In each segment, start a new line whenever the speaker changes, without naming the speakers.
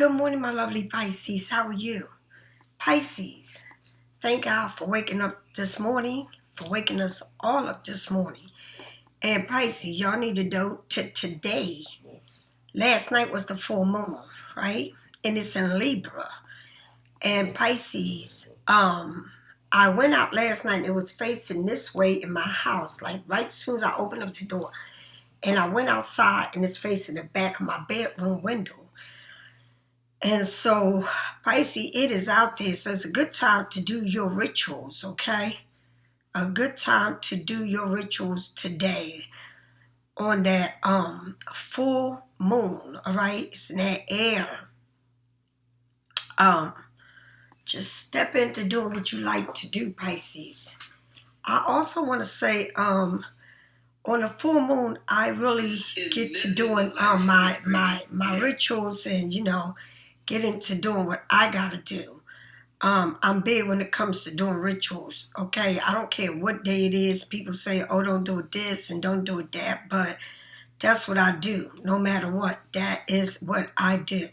Good morning, my lovely Pisces. How are you? Pisces, thank God for waking up this morning, for waking us all up this morning. And Pisces, y'all need to do today. Last night was the full moon, right? And it's in Libra. And Pisces, I went out last night and it was facing this way in my house, like right as soon as I opened up the door. And I went outside and it's facing the back of my bedroom window. And so, Pisces, it is out there. So it's a good time to do your rituals, okay? A good time to do your rituals today on that full moon, all right? It's in that air. Just step into doing what you like to do, Pisces. I also want to say, on a full moon, I really get to doing my rituals and, get into doing what I gotta do. I'm big when it comes to doing rituals, okay? I don't care what day it is. People say, oh, don't do it this and don't do it that, but that's what I do. No matter what, that is what I do.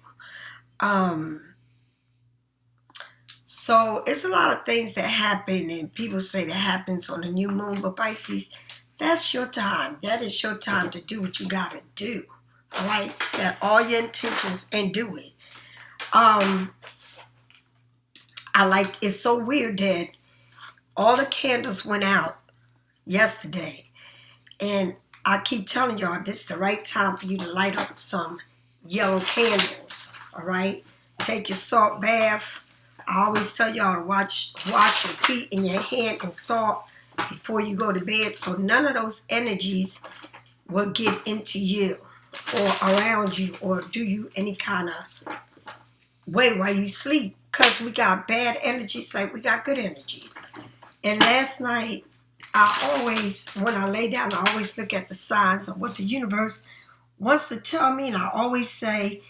So it's a lot of things that happen, and people say that happens on a new moon, but Pisces, that's your time. That is your time to do what you gotta do, all right? Set all your intentions and do it. It's so weird that all the candles went out yesterday. And I keep telling y'all, this is the right time for you to light up some yellow candles, all right? Take your salt bath. I always tell y'all to wash your feet and your hand in salt before you go to bed, so none of those energies will get into you or around you or do you any kind of way while you sleep, because we got bad energies like we got good energies. And last night, when I lay down, I always look at the signs of what the universe wants to tell me, and I always say,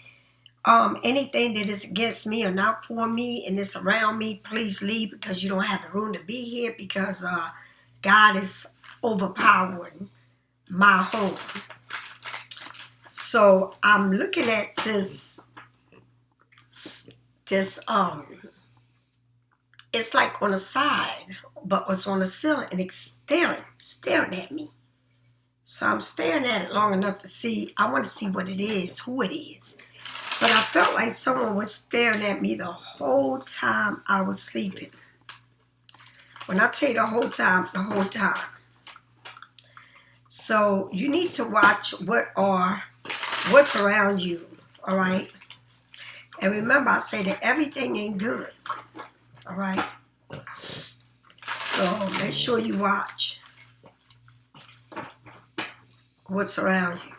anything that is against me or not for me and it's around me, please leave, because you don't have the room to be here, because God is overpowering my home. So I'm looking at this it's like on the side, but it's on the ceiling, and it's staring at me. So I'm staring at it long enough to see. I want to see what it is, who it is. But I felt like someone was staring at me the whole time I was sleeping. When I tell you the whole time. So you need to watch what's around you, all right? And remember, I say that everything ain't good, all right? So make sure you watch what's around you.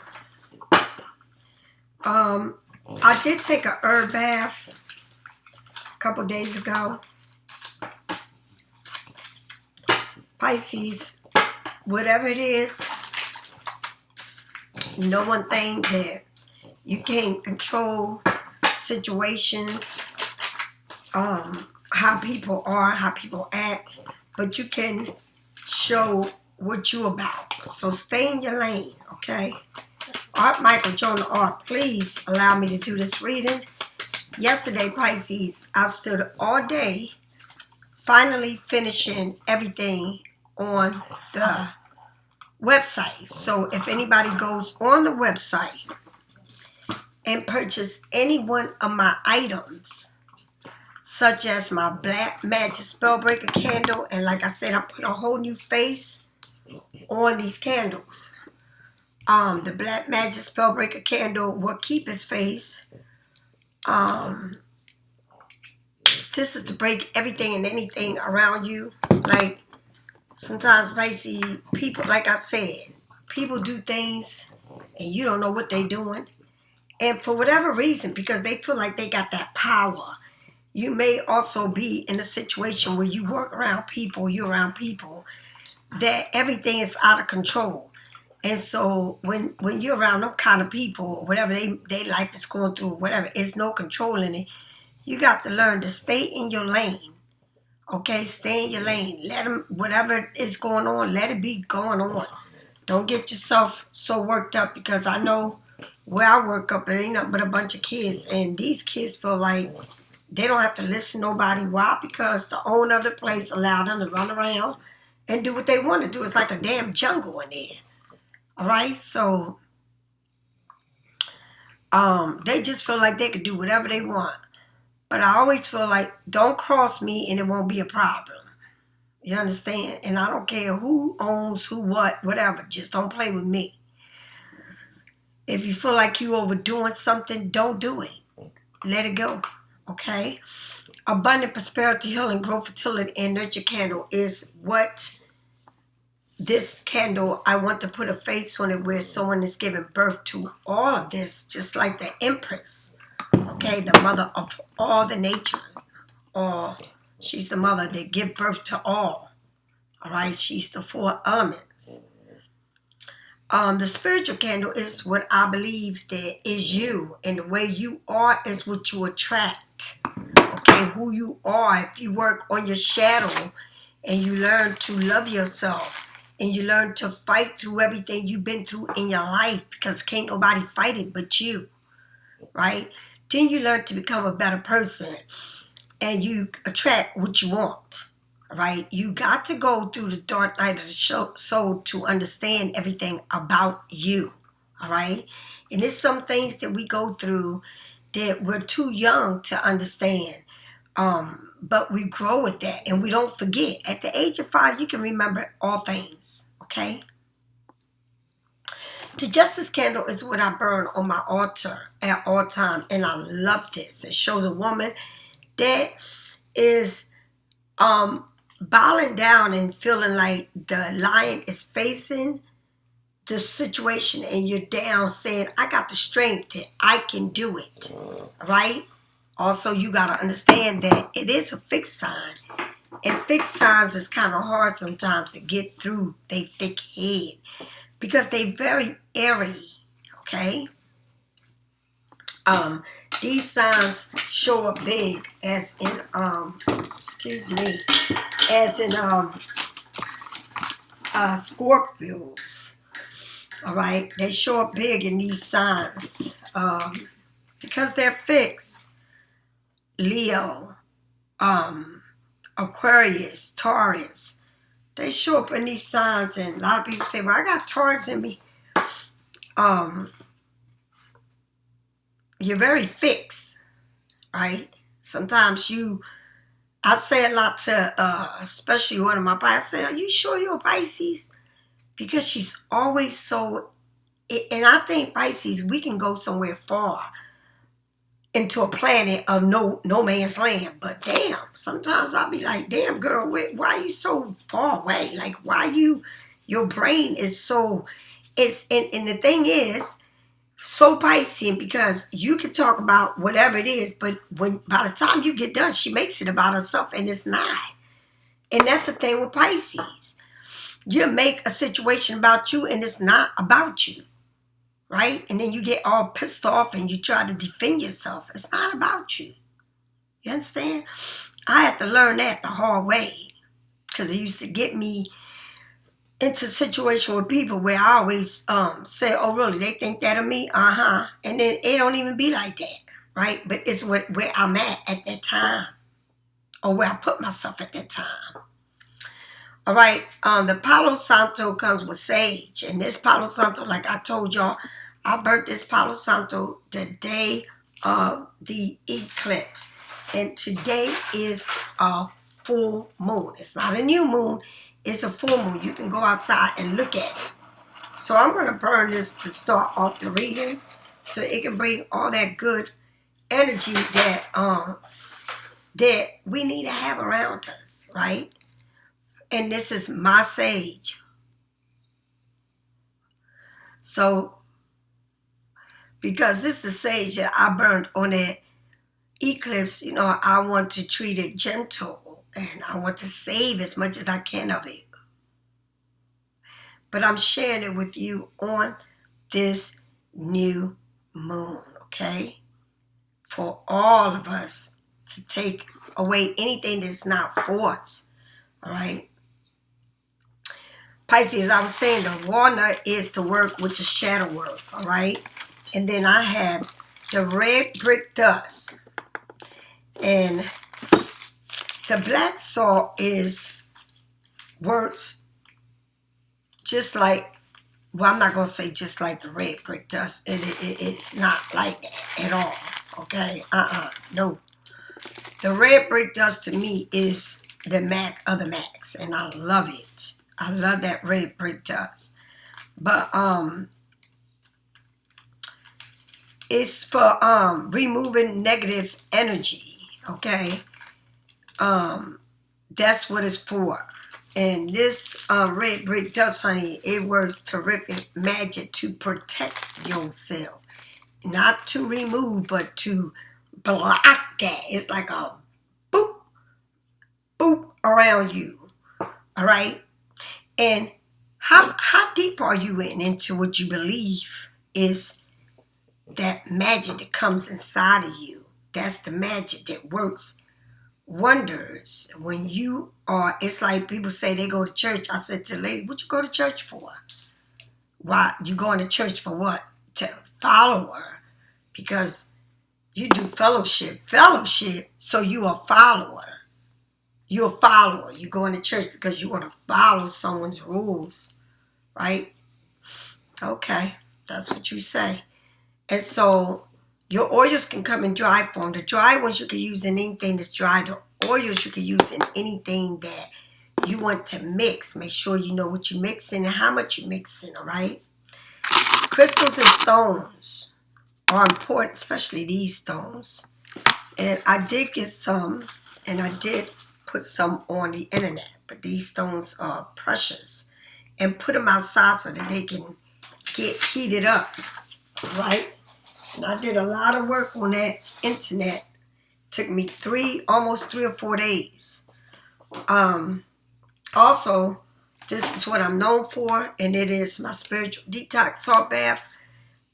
I did take a herb bath a couple days ago. Pisces, whatever it is, know one thing, that you can't control situations, how people are, how people act, but you can show what you about. So stay in your lane, okay? Art Michael Jonah Art, please allow me to do this reading. Yesterday, Pisces, I stood all day finally finishing everything on the website. So if anybody goes on the website and purchase any one of my items, such as my Black Magic Spellbreaker candle, and like I said, I put a whole new face on these candles. The Black Magic Spellbreaker candle will keep his face. This is to break everything and anything around you. Like, sometimes Pisces, people, like I said, people do things and you don't know what they're doing. And for whatever reason, because they feel like they got that power, you may also be in a situation where you work around people, you're around people, that everything is out of control. And so when you're around them kind of people, whatever their life is going through, whatever, there's no controlling it. You got to learn to stay in your lane. Okay, stay in your lane. Let them, whatever is going on, let it be going on. Don't get yourself so worked up, because I know where I work up, there ain't nothing but a bunch of kids. And these kids feel like they don't have to listen to nobody. Why? Because the owner of the place allowed them to run around and do what they want to do. It's like a damn jungle in there. All right? So they just feel like they could do whatever they want. But I always feel like, don't cross me and it won't be a problem. You understand? And I don't care who owns who, what, whatever. Just don't play with me. If you feel like you overdoing something, don't do it. Let it go. Okay? Abundant prosperity, healing, growth, fertility, and nurture candle is what this candle, I want to put a face on it where someone is giving birth to all of this, just like the Empress. Okay? The mother of all the nature. Or she's the mother that give birth to all. All right? She's the 4 elements. The spiritual candle is what I believe that is you. And the way you are is what you attract. Okay, who you are. If you work on your shadow and you learn to love yourself and you learn to fight through everything you've been through in your life, because can't nobody fight it but you. Right? Then you learn to become a better person and you attract what you want. Right? You got to go through the dark night of the soul to understand everything about you. All right? And there's some things that we go through that we're too young to understand. But we grow with that and we don't forget. At the age of 5, you can remember all things. Okay? The justice candle is what I burn on my altar at all time. And I love this. It shows a woman that is bowing down and feeling like the lion is facing the situation and you're down saying, I got the strength that I can do it. Right? Also, you got to understand that it is a fixed sign. And fixed signs is kind of hard sometimes to get through they thick head. Because they very airy. Okay? These signs show up big as in, as in Scorpios. All right? They show up big in these signs because they're fixed. Leo, Aquarius, Taurus. They show up in these signs, and a lot of people say, well, I got Taurus in me. You're very fixed, right? Sometimes I say a lot to, especially one of my Pisces, I say, are you sure you're a Pisces? Because she's always so, and I think Pisces, we can go somewhere far into a planet of no man's land. But damn, sometimes I'll be like, damn girl, why are you so far away? Like, your brain is so, and the thing is, so Piscean, because you can talk about whatever it is, but by the time you get done, she makes it about herself, and it's not. And that's the thing with Pisces. You make a situation about you, and it's not about you. Right? And then you get all pissed off and you try to defend yourself. It's not about you. You understand? I had to learn that the hard way. Because it used to get me into a situation with people where I always say, oh, really? They think that of me? Uh-huh. And then it don't even be like that. Right? But it's where I'm at that time. Or where I put myself at that time. All right. The Palo Santo comes with sage. And this Palo Santo, like I told y'all, I burnt this Palo Santo the day of the eclipse. And today is a full moon. It's not a new moon. It's a full moon. You can go outside and look at it. So I'm going to burn this to start off the reading. So it can bring all that good energy that we need to have around us. Right? And this is my sage. So, because this is the sage that I burned on that eclipse, I want to treat it gentle. And I want to save as much as I can of it. But I'm sharing it with you on this new moon, okay? For all of us to take away anything that's not for us, all right? Pisces, I was saying, the walnut is to work with the shadow work, all right? And then I have the red brick dust. And the black salt works just like, well, I'm not going to say just like the red brick dust. It's not like that at all. Okay? No. The red brick dust to me is the Mac of the Macs. And I love it. I love that red brick dust. But, it's for, removing negative energy. Okay? That's what it's for. And this red brick dust, honey, it was terrific magic to protect yourself. Not to remove, but to block that. It's like a boop, boop around you. All right? And how deep are you into what you believe is that magic that comes inside of you? That's the magic that works wonders when you are. It's like people say they go to church. I said to the lady, what you go to church for? Why you going to church for? What? To follow her, because you do fellowship, so you a follower. You're a follower. You going to church because you want to follow someone's rules, right? Okay, that's what you say. And so your oils can come in dry form. The dry ones you can use in anything that's dry. The oils you can use in anything that you want to mix. Make sure you know what you're mixing and how much you're mixing, all right? Crystals and stones are important, especially these stones. And I did get some, and I did put some on the internet. But these stones are precious. And put them outside so that they can get heated up, right? And I did a lot of work on that internet. Took me almost 3 or 4 days. Also, this is what I'm known for, and it is my spiritual detox salt bath.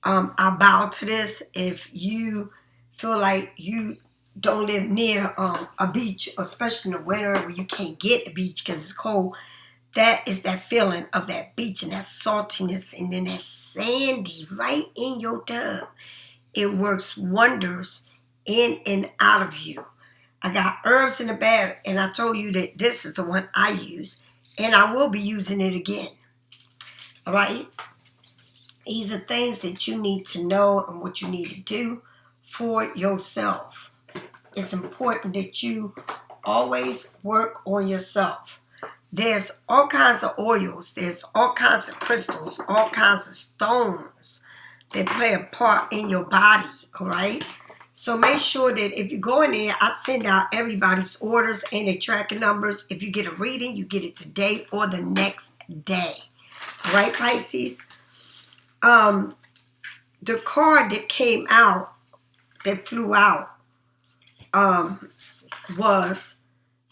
I bow to this. If you feel like you don't live near a beach, especially in the winter where you can't get the beach because it's cold, that is that feeling of that beach and that saltiness and then that sandy right in your tub. It works wonders in and out of you. I got herbs in the bag, and I told you that this is the one I use, and I will be using it again. All right? These are things that you need to know and what you need to do for yourself. It's important that you always work on yourself. There's all kinds of oils. There's all kinds of crystals, all kinds of stones that play a part in your body, all right? So make sure that if you go in there, I send out everybody's orders and their tracking numbers. If you get a reading, you get it today or the next day. All right, Pisces? The card that came out, that flew out, was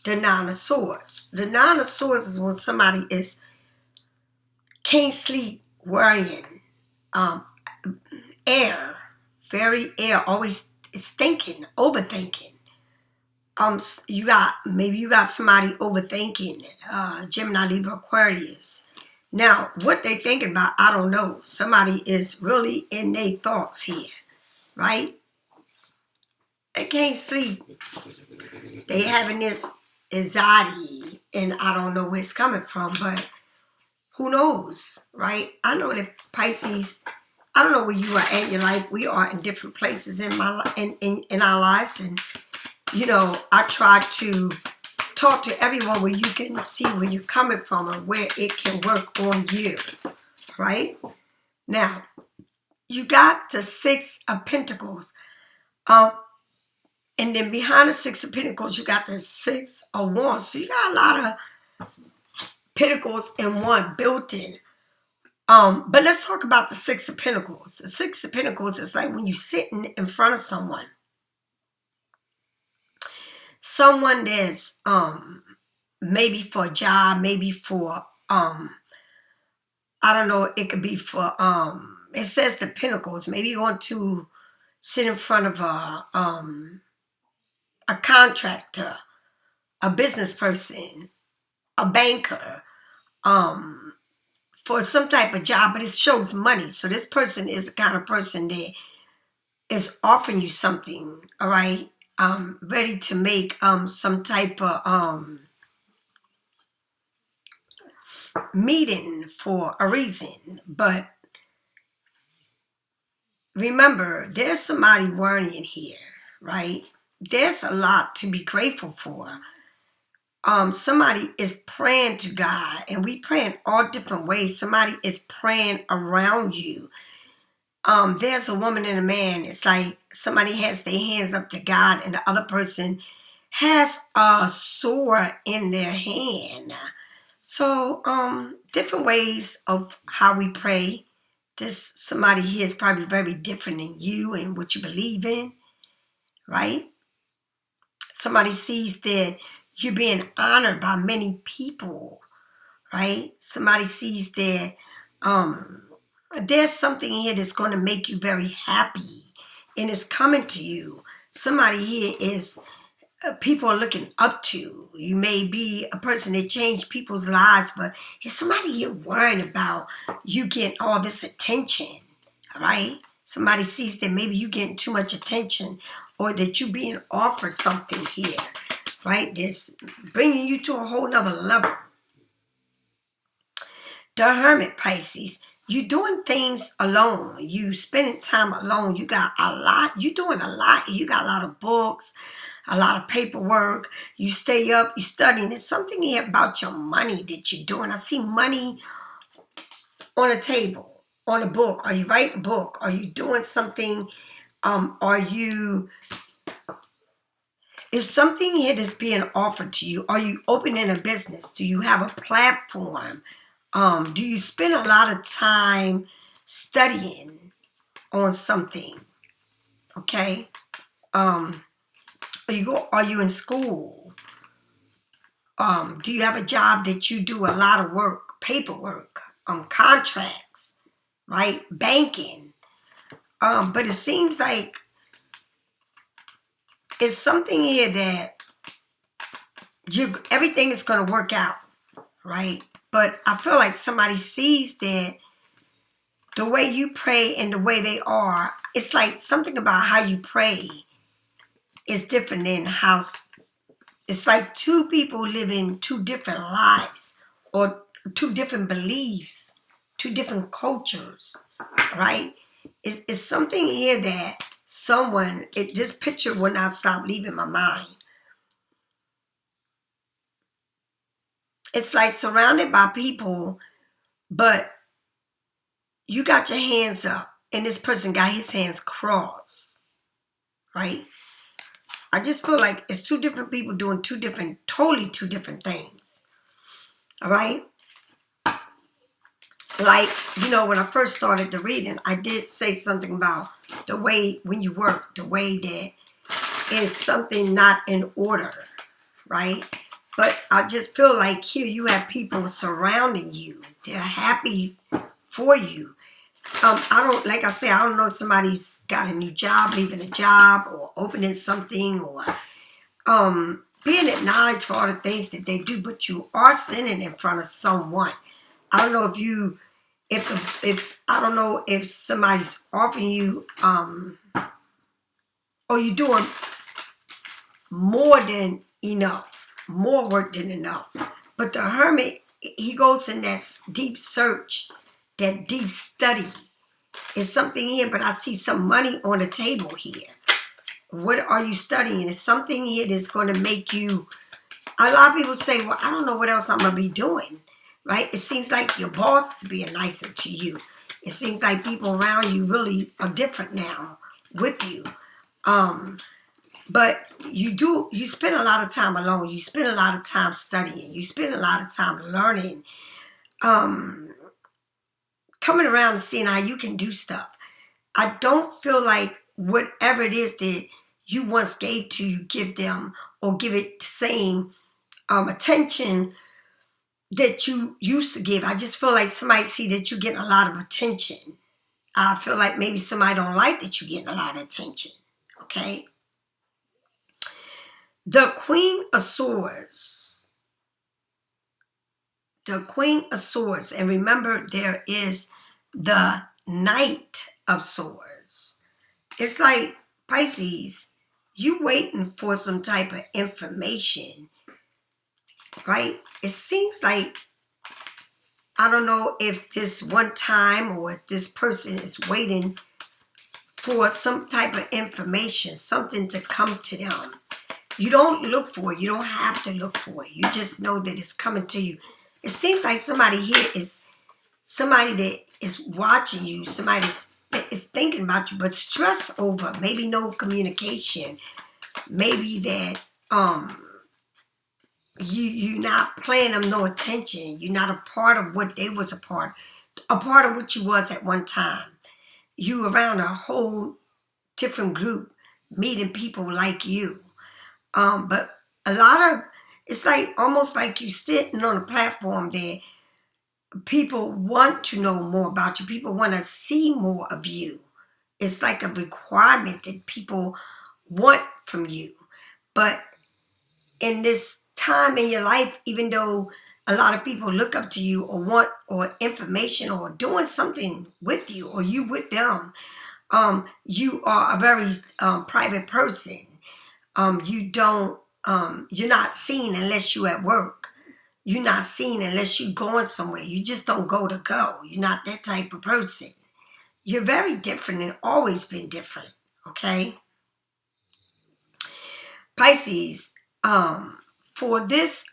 the Nine of Swords. The Nine of Swords is when somebody can't sleep, worrying, very always is thinking, overthinking. You got somebody overthinking, Gemini, Libra, Aquarius. Now, what they thinking about, I don't know. Somebody is really in their thoughts here, right? They can't sleep. They having this anxiety, and I don't know where it's coming from, but who knows, right? I know that Pisces, I don't know where you are in your life. We are in different places in our lives, and you know, I try to talk to everyone where you can see where you're coming from and where it can work on you, right? Now, you got the Six of Pentacles. And then behind the Six of Pentacles, you got the Six of Wands. So you got a lot of Pentacles in one built in. But let's talk about the Six of Pentacles. The Six of Pentacles is like when you're sitting in front of someone. Someone that's maybe for a job, maybe for I don't know, it could be for it says the Pentacles. Maybe you want to sit in front of a contractor, a business person, a banker, for some type of job, but it shows money. So this person is the kind of person that is offering you something, all right, ready to make some type of meeting for a reason. But remember, there's somebody worrying here, right? There's a lot to be grateful for. Somebody is praying to God, and we pray in all different ways. Somebody is praying around you. There's a woman and a man. It's like somebody has their hands up to God, and the other person has a sword in their hand. So, different ways of how we pray. This somebody here is probably very different than you and what you believe in, right? Somebody sees that you're being honored by many people, right? Somebody sees that there's something here that's going to make you very happy, and it's coming to you. Somebody here is people are looking up to. You may be a person that changed people's lives, but is somebody here worrying about you getting all this attention, all right? Somebody sees that maybe you getting too much attention, or that you being offered something here, right? That's bringing you to a whole nother level. The Hermit, Pisces. You doing things alone. You spending time alone. You got a lot. You doing a lot. You got a lot of books, a lot of paperwork. You stay up. You studying. There's something here about your money that you're doing. I see money on a table, on a book. Are you writing a book? Are you doing something? Is something here that's being offered to you? Are you opening a business? Do you have a platform? Do you spend a lot of time studying on something? Okay. Are you in school? Do you have a job that you do a lot of work, paperwork, contracts, right? Banking. But it seems like it's something here that everything is going to work out, right? But I feel like somebody sees that the way you pray and the way they are, it's like something about how you pray is different than how. It's like two people living two different lives, or two different beliefs, two different cultures, right? It's something here that this picture will not stop leaving my mind. It's like surrounded by people, but you got your hands up, and this person got his hands crossed, right? I just feel like it's two different people doing totally two different things, all right? Like, when I first started the reading, I did say something about the way when you work, the way that is something not in order, right? But I just feel like here you have people surrounding you. They're happy for you. Like I said, I don't know if somebody's got a new job, leaving a job, or opening something, or being acknowledged for all the things that they do, but you are sitting in front of someone. I don't know I don't know if somebody's offering you, or you're doing more than enough, more work than enough. But the Hermit, he goes in that deep search, that deep study. It's something here, but I see some money on the table here. What are you studying? It's something here that's going to make you. A lot of people say, well, I don't know what else I'm going to be doing, right? It seems like your boss is being nicer to you. It seems like people around you really are different now with you. But you spend a lot of time alone. You spend a lot of time studying. You spend a lot of time learning. Coming around and seeing how you can do stuff. I don't feel like whatever it is that you once gave to, you give them, or give it the same attention that you used to give. I just feel like somebody see that you're getting a lot of attention. I feel like maybe somebody don't like that you're getting a lot of attention. Okay? The Queen of Swords. the Queen of Swords. And remember, there is the Knight of Swords. It's like, Pisces, you waiting for some type of information, right? It seems like, I don't know if this one time or if this person is waiting for some type of information, something to come to them. You don't look for it. You don't have to look for it. You just know that it's coming to you. It seems like somebody here is somebody that is watching you, somebody that is thinking about you, but stress over, maybe no communication, maybe that you're not paying them no attention. You're not a part of what they was a part of what you was at one time. You around a whole different group, meeting people like you. But a lot of, it's like almost like you sitting on a platform there. People want to know more about you. People want to see more of you. It's like a requirement that people want from you. But in this time in your life, even though a lot of people look up to you or want or information or doing something with you or you with them, you are a very private person. You don't, you're not seen unless you at work. You're not seen unless you're going somewhere. You just don't go to go. You're not that type of person. You're very different and always been different, okay? Pisces, for this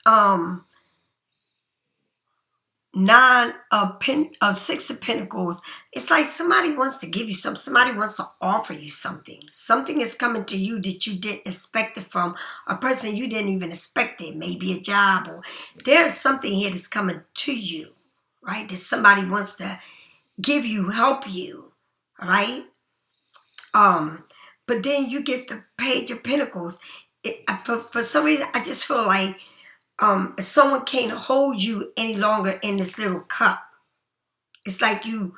Six of Pentacles, it's like somebody wants to give you something. Somebody wants to offer you something. Something is coming to you that you didn't expect it from a person you didn't even expect it. Maybe a job, or there's something here that's coming to you, right? That somebody wants to give you, help you, right? But then you get the Page of Pentacles. For some reason, I just feel like if someone can't hold you any longer in this little cup, it's like you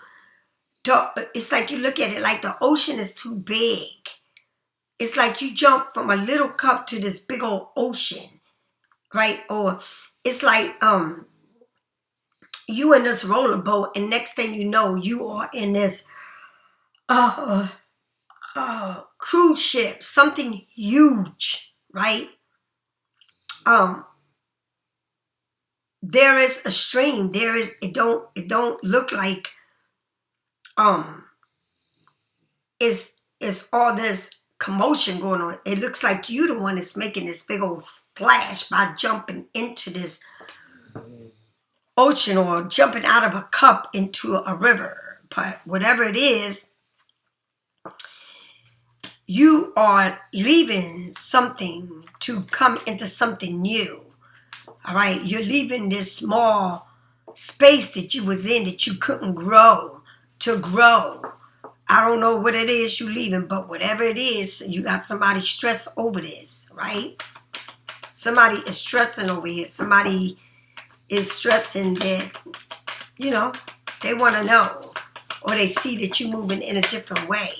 look at it like the ocean is too big. It's like you jump from a little cup to this big old ocean, right? Or it's like you in this roller boat, and next thing you know, you are in this cruise ship, something huge, right? There is a stream. There is, it don't look like it's all this commotion going on. It looks like you the one that's making this big old splash by jumping into this ocean or jumping out of a cup into a river. But whatever it is, you are leaving something to come into something new. All right, you're leaving this small space that you was in that you couldn't grow to grow. I don't know what it is you're leaving, but whatever it is, you got somebody stressed over this, right? Somebody is stressing over here. Somebody is stressing that, you know, they want to know, or they see that you're moving in a different way,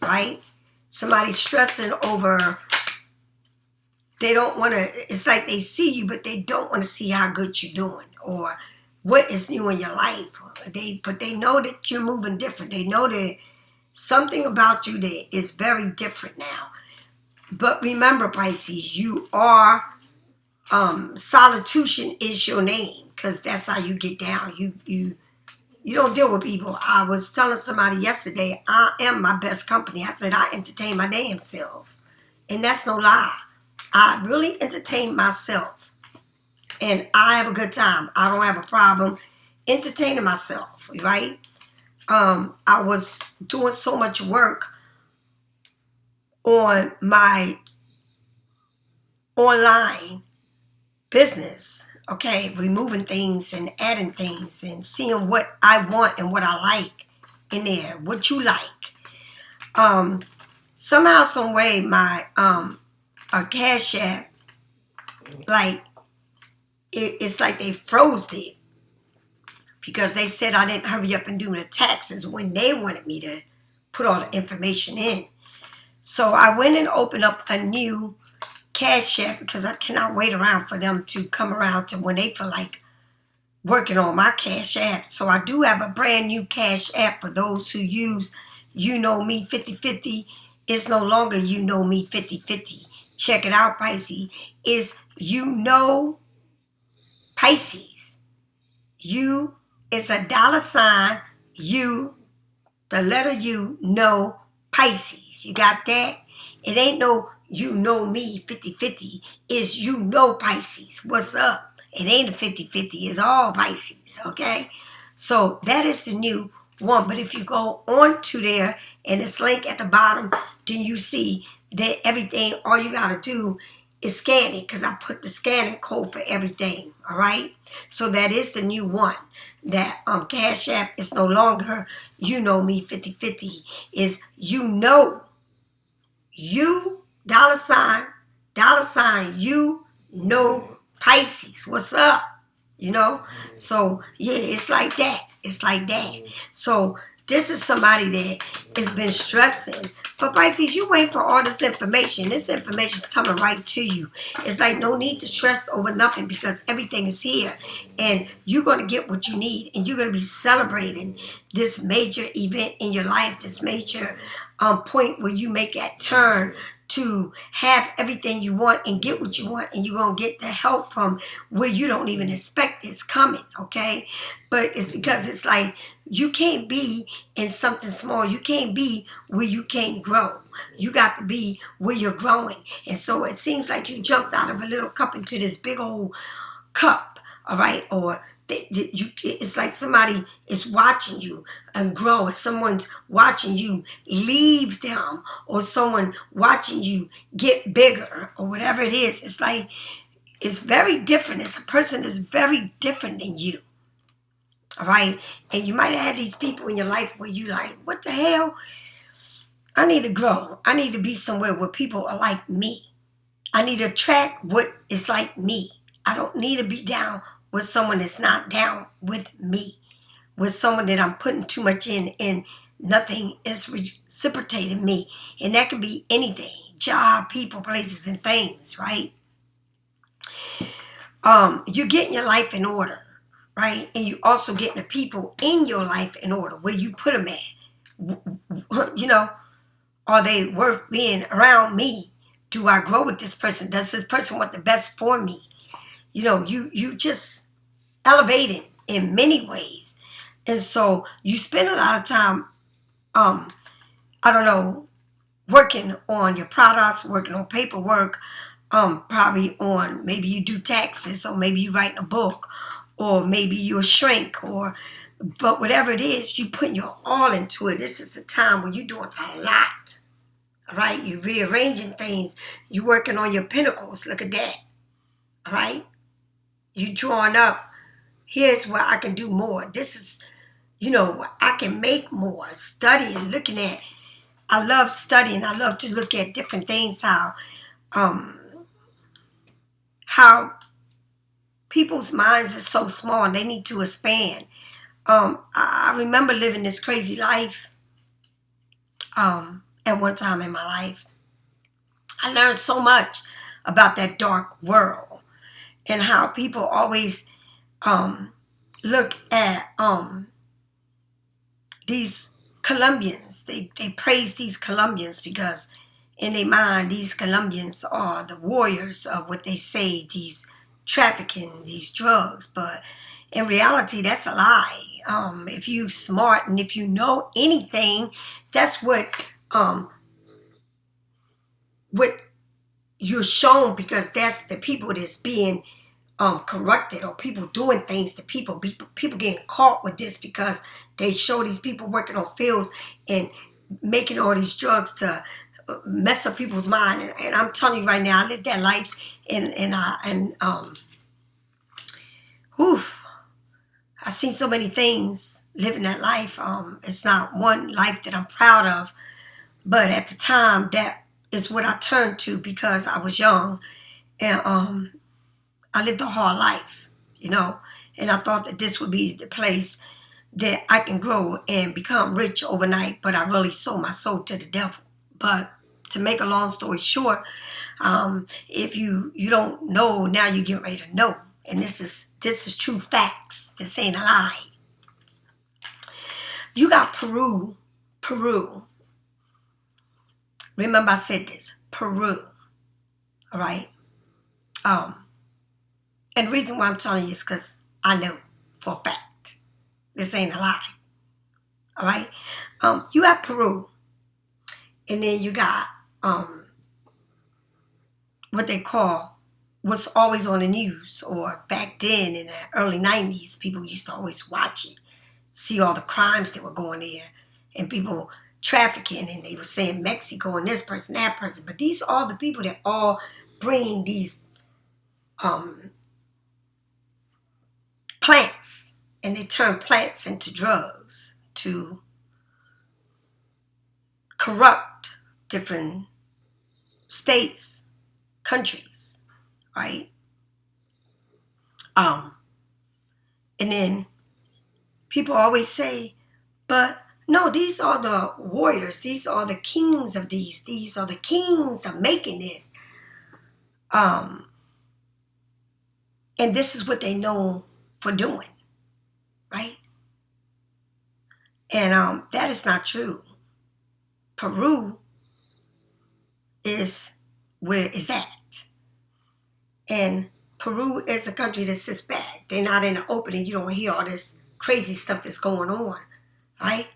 right? Somebody's stressing over, they don't want to, it's like they see you, but they don't want to see how good you're doing or what is new in your life. But they know that you're moving different. They know that something about you that is very different now. But remember, Pisces, you are, solitude is your name, because that's how you get down. You don't deal with people. I was telling somebody yesterday, I am my best company. I said, I entertain my damn self. And that's no lie. I really entertain myself. And I have a good time. I don't have a problem entertaining myself, right? I was doing so much work on my online business, okay, removing things and adding things and seeing what I want and what I like in there, what you like. Somehow, some way, my a Cashapp, like it's like they froze it because they said I didn't hurry up and do the taxes when they wanted me to put all the information in. So I went and opened up a new Cashapp because I cannot wait around for them to come around to when they feel like working on my Cash App. So I do have a brand new Cash App for those who use You Know Me 50/50. It's no longer You Know Me 50/50. Check it out, Pisces. It's You Know Pisces. You is a $, you, the letter U, know Pisces. You got that? It ain't no You Know Me 50/50. It's You Know Pisces. What's up? It ain't a 50/50. It's all Pisces, okay? So that is the new one. But if you go on to there and it's linked at the bottom, then you see that everything, all you got to do is scan it, because I put the scanning code for everything, all right? So that is the new one. That Cash App is no longer You Know Me 50/50. Is You Know, you, $, You Know Pisces. What's up? You know? So, yeah, it's like that. It's like that. So, this is somebody that has been stressing. But Pisces, you wait for all this information. This information is coming right to you. It's like no need to stress over nothing, because everything is here. And you're going to get what you need. And you're going to be celebrating this major event in your life, this major point where you make that turn to have everything you want and get what you want, and you're going to get the help from where you don't even expect it's coming, okay? But it's because it's like you can't be in something small. You can't be where you can't grow. You got to be where you're growing. And so it seems like you jumped out of a little cup into this big old cup, all right? Or it's like somebody is watching you and grow, or someone's watching you leave them, or someone watching you get bigger, or whatever it is. It's like it's very different. It's a person that's very different than you, all right? And you might have had these people in your life where you like, what the hell? I need to grow. I need to be somewhere where people are like me. I need to attract what is like me. I don't need to be down with someone that's not down with me, with someone that I'm putting too much in and nothing is reciprocating me. And that could be anything, job, people, places, and things, right? You're getting your life in order, right? And you also getting the people in your life in order, where you put them at. You know, are they worth being around me? Do I grow with this person? Does this person want the best for me? You know, you just elevating in many ways. And so you spend a lot of time, I don't know, working on your products, working on paperwork, probably on, maybe you do taxes, or maybe you writing a book, or maybe you're a shrink, but whatever it is, you putting your all into it. This is the time when you're doing a lot, all right? You're rearranging things. You're working on your pinnacles. Look at that, all right? You drawing up, here's where I can do more. This is, you know, where I can make more. Studying, looking at, I love studying. I love to look at different things, how people's minds is so small and they need to expand. I remember living this crazy life at one time in my life. I learned so much about that dark world, and how people always look at these Colombians. They praise these Colombians because in their mind, these Colombians are the warriors of what they say, these trafficking, these drugs. But in reality, that's a lie. If you smart and if you know anything, that's what you're shown, because that's the people that's being corrupted, or people doing things to people getting caught with this, because they show these people working on fields and making all these drugs to mess up people's mind. And I'm telling you right now, I lived that life, and I've seen so many things living that life. It's not one life that I'm proud of, but at the time, that is what I turned to, because I was young, and I lived a hard life, you know, and I thought that this would be the place that I can grow and become rich overnight, but I really sold my soul to the devil. But to make a long story short, if you don't know, now you get ready to know. And this is true facts. This ain't a lie. You got Peru. Remember I said this. Peru. All right. And the reason why I'm telling you is because I know for a fact. This ain't a lie. All right. You have Peru. And then you got what they call what's always on the news, or back then in the early 90s, people used to always watch it, see all the crimes that were going there, and people trafficking, and they were saying Mexico and this person, that person. But these are the people that all bring these plants, and they turn plants into drugs to corrupt different states, countries, right? And then people always say, but no, these are the warriors. These are the kings of these. These are the kings of making this. And this is what they know for doing, right? And that is not true. Peru is where is that? And Peru is a country that sits back. They're not in the open, and you don't hear all this crazy stuff that's going on, right?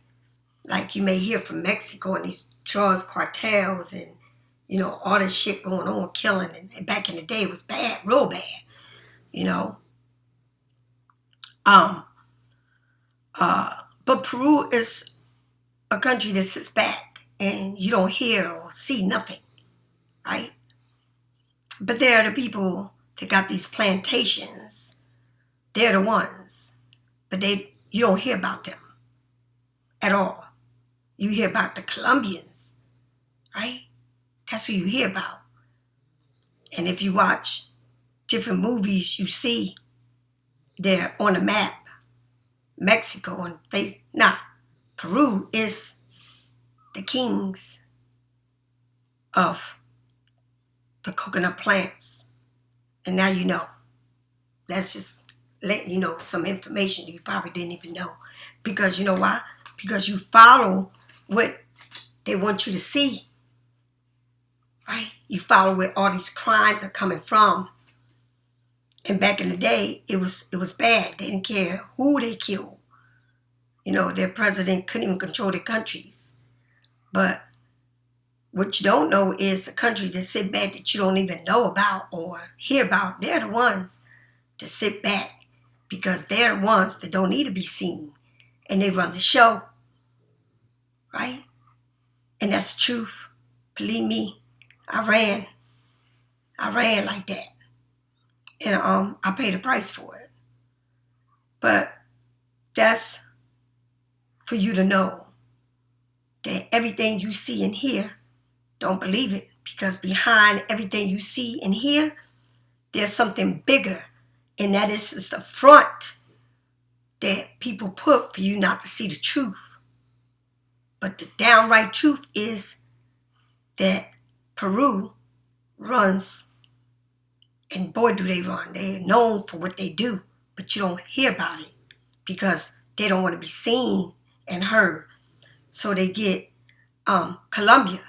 Like you may hear from Mexico and these drugs cartels and, you know, all this shit going on, killing. And back in the day, it was bad, real bad, you know. But Peru is a country that sits back and you don't hear or see nothing, right? But they're the people that got these plantations. They're the ones. But you don't hear about them at all. You hear about the Colombians, right? That's who you hear about. And if you watch different movies, you see they're on the map. Mexico, and Peru is the kings of the coconut plants. And now you know. That's just letting you know some information you probably didn't even know. Because you know why? Because you follow what they want you to see. Right? You follow where all these crimes are coming from. And back in the day, it was bad. They didn't care who they killed. You know, their president couldn't even control their countries. But what you don't know is the countries that sit back that you don't even know about or hear about, they're the ones to sit back because they're the ones that don't need to be seen. And they run the show. Right? And that's the truth. Believe me, I ran like that. And I paid a price for it. But that's for you to know that everything you see and hear, don't believe it. Because behind everything you see and hear, there's something bigger. And that is just the front that people put for you not to see the truth. But the downright truth is that Peru runs. And boy, do they run. They're known for what they do. But you don't hear about it. Because they don't want to be seen and heard. So they get Colombia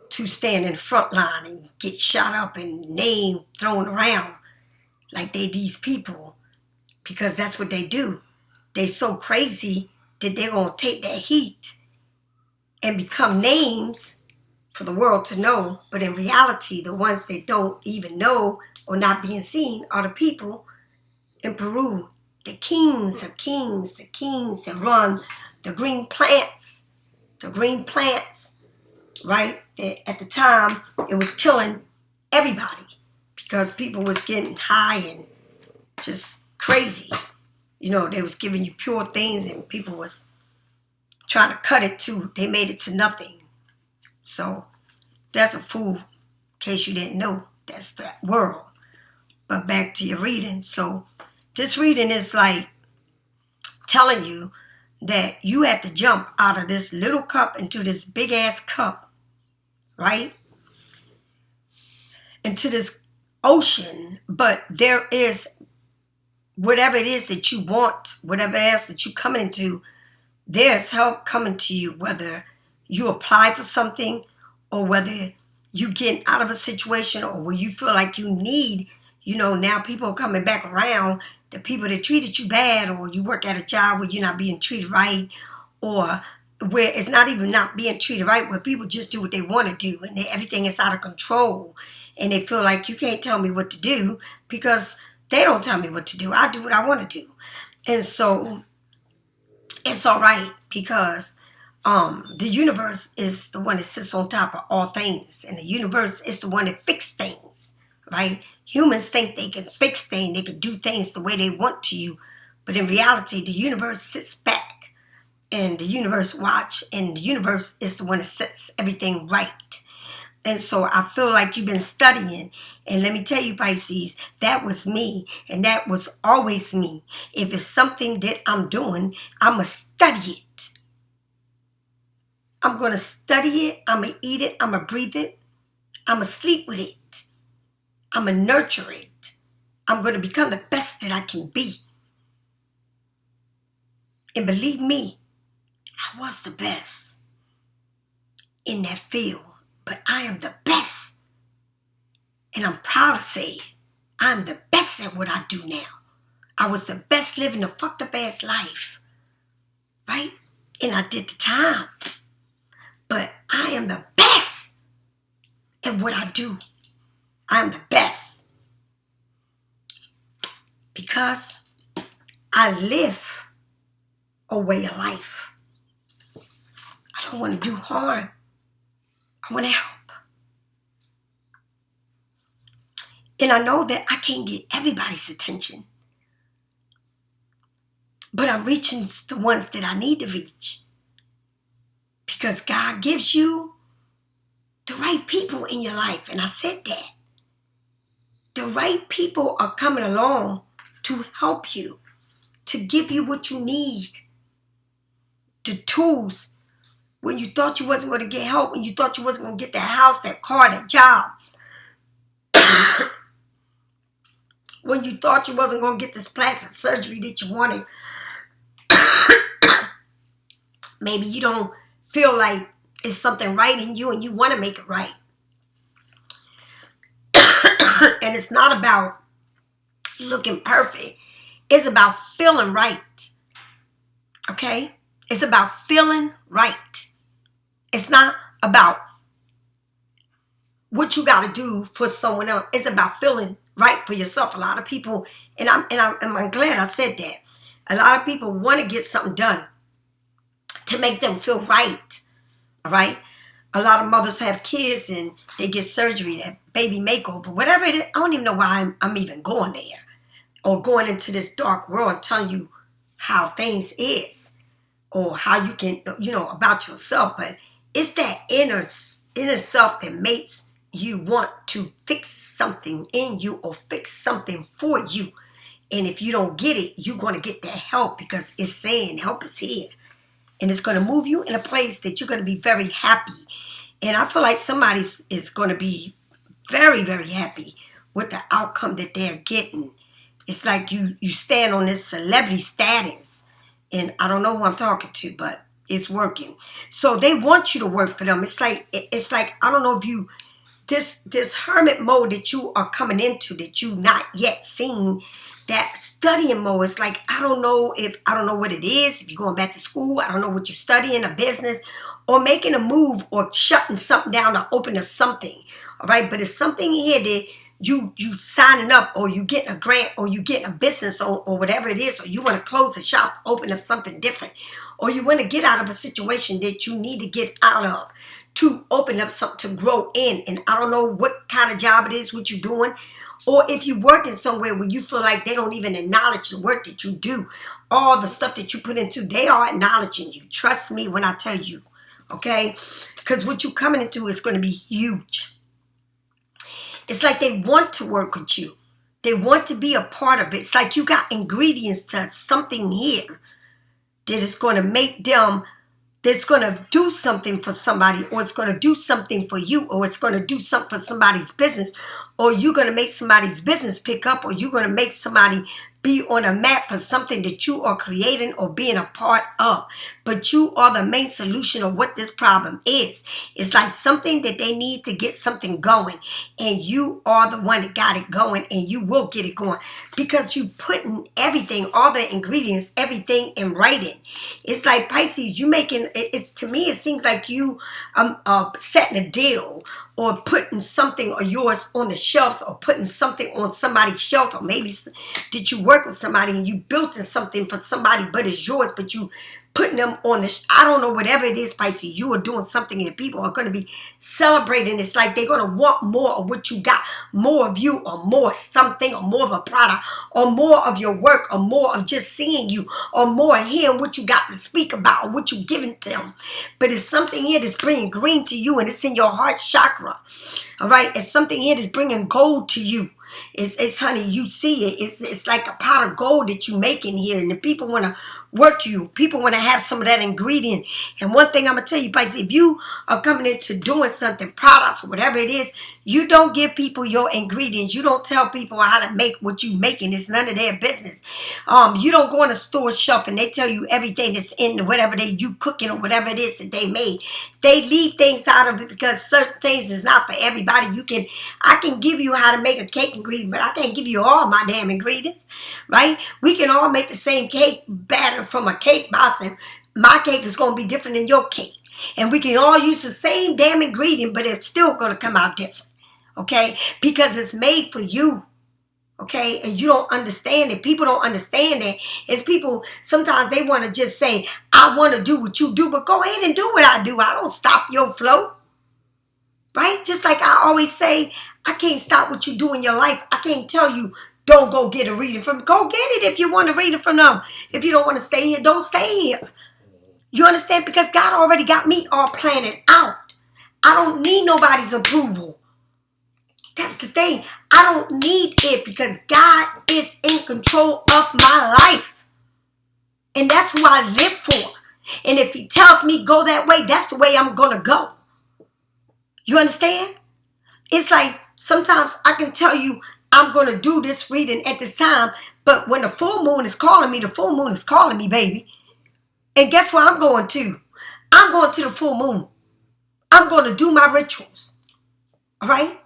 to stand in the front line and get shot up and name thrown around. Like they these people. Because that's what they do. They so crazy that they're going to take that heat and become names for the world to know. But in reality, the ones that don't even know or not being seen are the people in Peru. The kings of kings, the kings that run the green plants. The green plants, right? At the time, it was killing everybody because people was getting high and just crazy. You know, they was giving you pure things and people was trying to cut it too. They made it to nothing. So that's a fool, in case you didn't know. That's that world. But back to your reading. So this reading is like telling you that you had to jump out of this little cup into this big ass cup, right? Into this ocean. But there is whatever it is that you want, whatever else that you're coming into, there's help coming to you, whether you apply for something or whether you get out of a situation or where you feel like you need, now people are coming back around, the people that treated you bad, or you work at a job where you're not being treated right, or where it's not even not being treated right, where people just do what they want to do and everything is out of control and they feel like you can't tell me what to do because they don't tell me what to do. I do what I want to do. And so it's all right because the universe is the one that sits on top of all things. And the universe is the one that fixes things, right? Humans think they can fix things. They can do things the way they want to you. But in reality, the universe sits back and the universe watch. And the universe is the one that sets everything right. And so I feel like you've been studying. And let me tell you, Pisces, that was me. And that was always me. If it's something that I'm doing, I'm going to study it. I'm going to study it. I'm going to eat it. I'm going to breathe it. I'm going to sleep with it. I'm going to nurture it. I'm going to become the best that I can be. And believe me, I was the best in that field. But I am the best. And I'm proud to say I'm the best at what I do now. I was the best living a fucked up ass life. Right? And I did the time. But I am the best at what I do. I'm the best. Because I live a way of life. I don't want to do harm. I want to help. And I know that I can't get everybody's attention. But I'm reaching the ones that I need to reach. Because God gives you the right people in your life. And I said that. The right people are coming along to help you. To give you what you need. The tools. When you thought you wasn't going to get help. When you thought you wasn't going to get that house, that car, that job. When you thought you wasn't going to get this plastic surgery that you wanted. Maybe you don't feel like it's something right in you and you want to make it right. And it's not about looking perfect. It's about feeling right. Okay? It's about feeling right. It's not about what you got to do for someone else. It's about feeling right for yourself. A lot of people, and I'm glad I said that. A lot of people want to get something done to make them feel right. All right? A lot of mothers have kids and they get surgery, that baby makeover, whatever it is. I don't even know why I'm even going there or going into this dark world and telling you how things is or how you can, about yourself. But it's that inner self that makes you want to fix something in you or fix something for you. And if you don't get it, you're going to get that help because it's saying help is here. And it's going to move you in a place that you're going to be very happy. And I feel like somebody is going to be very, very happy with the outcome that they're getting. It's like you stand on this celebrity status. And I don't know who I'm talking to, but it's working. So they want you to work for them. It's like I don't know if you, this hermit mode that you are coming into that you not yet seen, that studying mode. It's like, I don't know what it is. If you're going back to school, I don't know what you're studying, a business, or making a move, or shutting something down to open up something. All right, but it's something here that you signing up, or you getting a grant, or you getting a business, or whatever it is, or you want to close a shop, open up something different, or you want to get out of a situation that you need to get out of to open up something to grow in. And I don't know what kind of job it is, what you're doing. Or if you're working somewhere where you feel like they don't even acknowledge the work that you do, all the stuff that you put into, they are acknowledging you. Trust me when I tell you, okay? Because what you're coming into is going to be huge. It's like they want to work with you. They want to be a part of it. It's like you got ingredients to something here that is going to make them, that's going to do something for somebody, or it's going to do something for you, or it's going to do something for somebody's business, or you're going to make somebody's business pick up, or you're going to make somebody be on a map for something that you are creating or being a part of. But you are the main solution of what this problem is. It's like something that they need to get something going. And you are the one that got it going, and you will get it going. Because you putting everything, all the ingredients, everything in writing. It's like Pisces, you making, to me, it seems like you setting a deal or putting something of yours on the shelves or putting something on somebody's shelves, or maybe did you work with somebody and you built in something for somebody but it's yours, but you putting them on the, I don't know, whatever it is, Pisces, you are doing something and people are going to be celebrating. It's like they're going to want more of what you got, more of you, or more something, or more of a product, or more of your work, or more of just seeing you, or more of hearing what you got to speak about, or what you giving to them. But it's something here that's bringing green to you, and it's in your heart chakra. All right, it's something here that's bringing gold to you. It's honey, you see it. It's like a pot of gold that you make in here, and the people want to work you. People want to have some of that ingredient. And one thing I'm gonna tell you, Pisces, if you are coming into doing something, products or whatever it is, you don't give people your ingredients. You don't tell people how to make what you making. It's none of their business. You don't go on a store shelf and they tell you everything that's in whatever you cooking or whatever it is that they made. They leave things out of it because certain things is not for everybody. I can give you how to make a cake ingredient, but I can't give you all my damn ingredients, right? We can all make the same cake batter from a cake box, and my cake is going to be different than your cake. And we can all use the same damn ingredient, but it's still going to come out different, okay? Because it's made for you, okay? And you don't understand it. People don't understand it. It's people, sometimes they want to just say, I want to do what you do, but go ahead and do what I do. I don't stop your flow, right? Just like I always say, I can't stop what you do in your life. I can't tell you, don't go get a reading from them. Go get it if you want to read it from them. If you don't want to stay here, don't stay here. You understand? Because God already got me all planned out. I don't need nobody's approval. That's the thing. I don't need it because God is in control of my life. And that's who I live for. And if he tells me go that way, that's the way I'm going to go. You understand? It's like sometimes I can tell you I'm going to do this reading at this time, but when the full moon is calling me, the full moon is calling me, baby. And guess where I'm going to? I'm going to the full moon. I'm going to do my rituals. All right?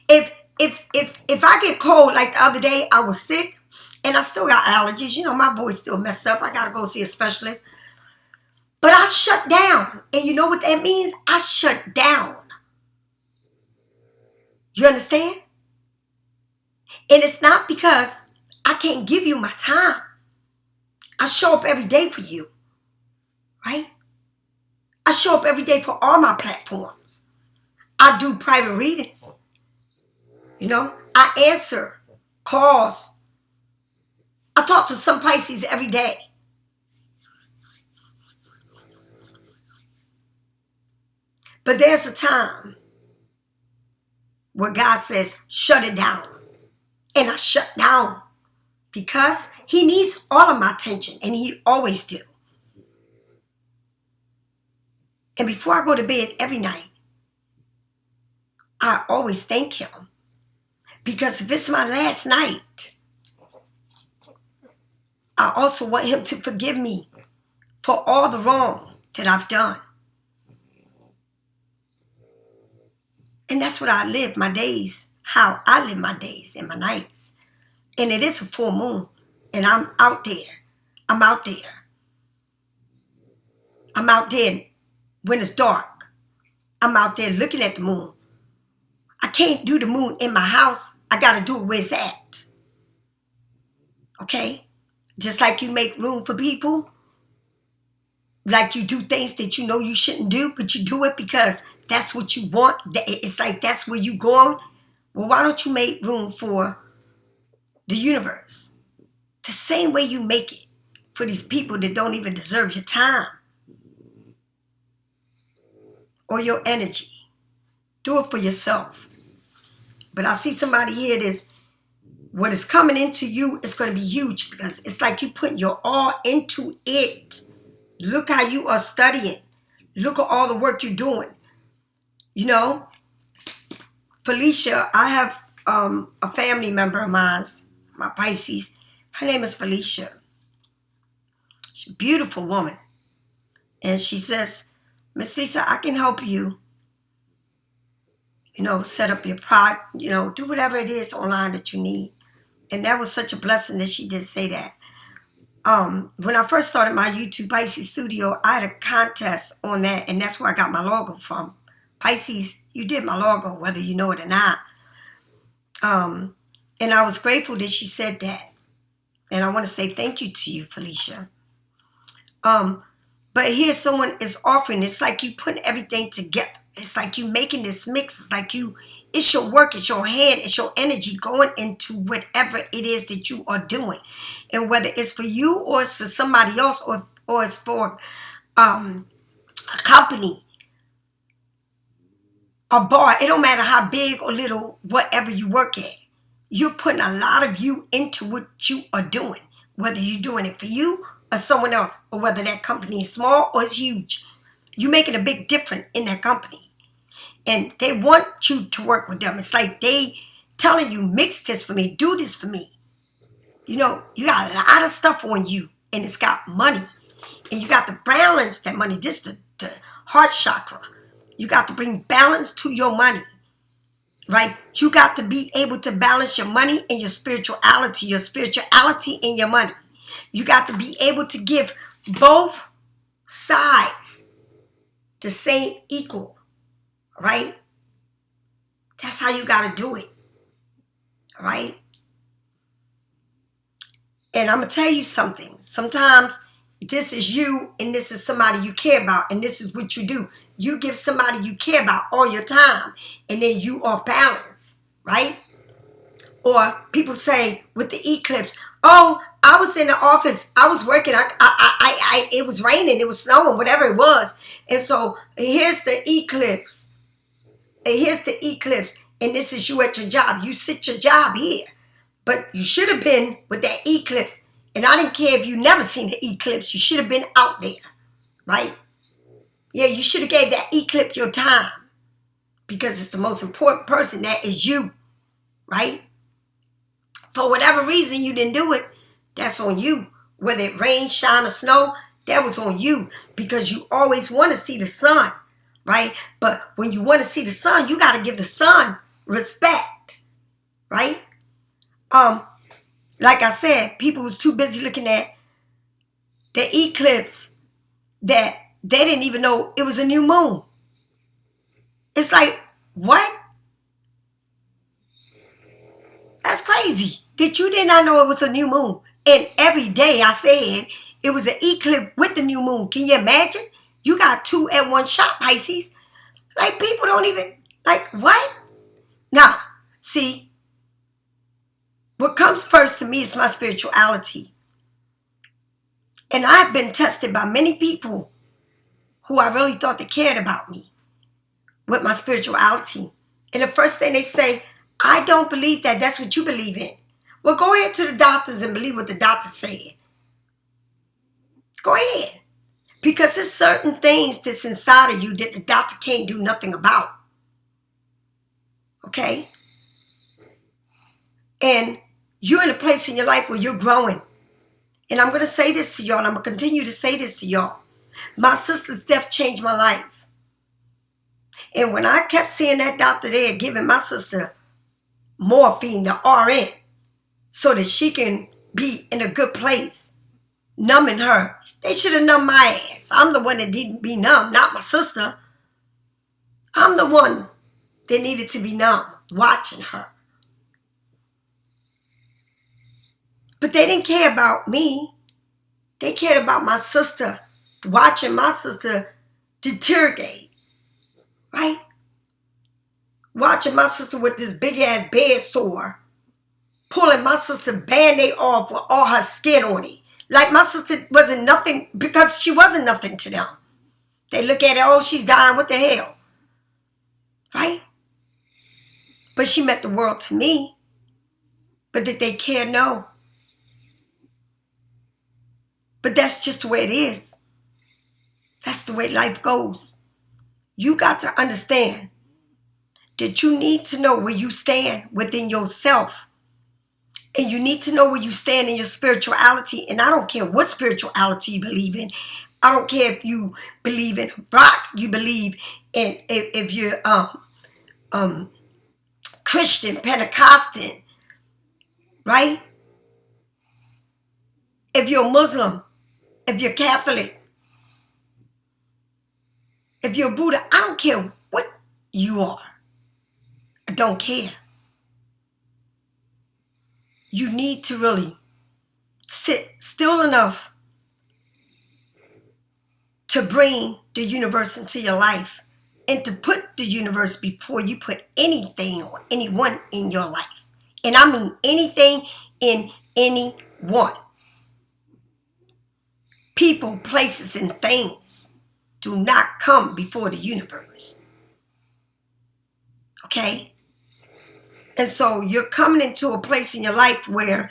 If I get cold, like the other day, I was sick, and I still got allergies. You know, my voice still messed up. I got to go see a specialist. But I shut down. And you know what that means? I shut down. You understand? And it's not because I can't give you my time. I show up every day for you. Right? I show up every day for all my platforms. I do private readings. You know? I answer calls. I talk to some Pisces every day. But there's a time where God says, shut it down. And I shut down because he needs all of my attention, and he always do. And before I go to bed every night, I always thank him. Because if it's my last night, I also want him to forgive me for all the wrong that I've done. And that's what I live my days, how I live my days and my nights. And it is a full moon. And I'm out there. I'm out there. I'm out there when it's dark. I'm out there looking at the moon. I can't do the moon in my house. I got to do it where it's at. Okay? Just like you make room for people. Like you do things that you know you shouldn't do, but you do it because that's what you want. It's like that's where you going. Well, why don't you make room for the universe? The same way you make it for these people that don't even deserve your time or your energy. Do it for yourself. But I see somebody here that's, what is coming into you is going to be huge because it's like you putting your all into it. Look how you are studying. Look at all the work you're doing. You know, Felicia, I have a family member of mine. my Pisces. Her name is Felicia. She's a beautiful woman. And she says, Miss Lisa, I can help you, set up your product, do whatever it is online that you need. And that was such a blessing that she did say that. When I first started my YouTube Pisces Studio, I had a contest on that, and that's where I got my logo from. Pisces, you did my logo, whether you know it or not. And I was grateful that she said that. And I want to say thank you to you, Felicia. But here someone is offering, it's like you putting everything together. It's like you making this mix. It's like it's your work, it's your hand, it's your energy going into whatever it is that you are doing. And whether it's for you or it's for somebody else or it's for a company, a bar, it don't matter how big or little, whatever you work at. You're putting a lot of you into what you are doing, whether you're doing it for you or someone else, or whether that company is small or it's huge. You're making a big difference in that company. And they want you to work with them. It's like they telling you, mix this for me, do this for me. You got a lot of stuff on you, and it's got money. And you got to balance that money. This is the heart chakra. You got to bring balance to your money, right? You got to be able to balance your money and your spirituality and your money. You got to be able to give both sides the same equal, right? That's how you got to do it, right? And I'm going to tell you something. Sometimes this is you and this is somebody you care about, and this is what you do. You give somebody you care about all your time, and then you off balance, right? Or people say with the eclipse, oh, I was in the office, I was working, it was raining, it was snowing, whatever it was. And so here's the eclipse. And this is you at your job. You sit your job here. But you should have been with that eclipse. And I didn't care if you never seen the eclipse. You should have been out there, right? Yeah, you should have gave that eclipse your time. Because it's the most important person. That is you, right? For whatever reason you didn't do it, that's on you. Whether it rain, shine, or snow, that was on you. Because you always want to see the sun, right? But when you want to see the sun, you got to give the sun respect, right? Like I said, people was too busy looking at the eclipse that they didn't even know it was a new moon. It's like, what? That's crazy that you did not know it was a new moon. And every day I said it was an eclipse with the new moon. Can you imagine? You got two at one shot, Pisces. Like, people don't even, like, what? Now, see, what comes first to me is my spirituality. And I've been tested by many people who I really thought they cared about me with my spirituality. And the first thing they say, I don't believe that. That's what you believe in. Well, go ahead to the doctors and believe what the doctors say. Go ahead. Because there's certain things that's inside of you that the doctor can't do nothing about. Okay? And you're in a place in your life where you're growing. And I'm going to say this to y'all, and I'm going to continue to say this to y'all. My sister's death changed my life. And when I kept seeing that doctor there giving my sister morphine, the RN, so that she can be in a good place, numbing her, they should have numbed my ass. I'm the one that didn't be numb, not my sister. I'm the one that needed to be numb, watching her. But they didn't care about me. They cared about my sister, watching my sister deteriorate, right? Watching my sister with this big-ass bed sore, pulling my sister Band-Aid off with all her skin on it. Like my sister wasn't nothing, because she wasn't nothing to them. They look at her, oh, she's dying, what the hell? Right? But she meant the world to me. But did they care? No. But that's just the way it is. That's the way life goes. You got to understand that you need to know where you stand within yourself. And you need to know where you stand in your spirituality. And I don't care what spirituality you believe in. I don't care if you believe in rock, you believe in, if you're Christian, Pentecostal, right? If you're Muslim, if you're Catholic, if you're Buddha, I don't care what you are. I don't care. You need to really sit still enough to bring the universe into your life and to put the universe before you put anything or anyone in your life. And I mean anything in anyone. People, places, and things do not come before the universe. Okay? And so you're coming into a place in your life where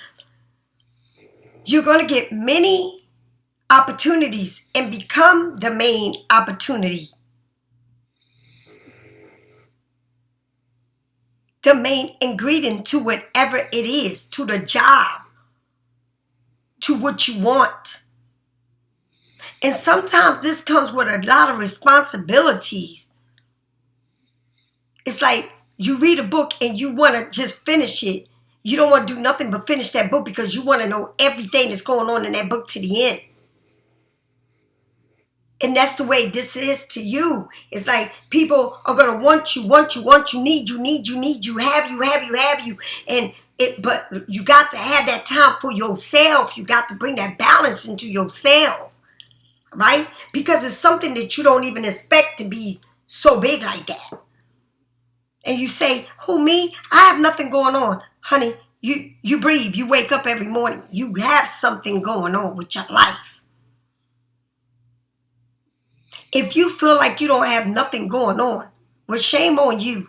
you're going to get many opportunities and become the main opportunity. The main ingredient to whatever it is, to the job, to what you want. And sometimes this comes with a lot of responsibilities. It's like you read a book and you want to just finish it. You don't want to do nothing but finish that book because you want to know everything that's going on in that book to the end. And that's the way this is to you. It's like people are going to want you, need you, have you. But you got to have that time for yourself. You got to bring that balance into yourself. Right? Because it's something that you don't even expect to be so big like that. And you say, who, me? I have nothing going on. Honey, you breathe. You wake up every morning. You have something going on with your life. If you feel like you don't have nothing going on, well, shame on you.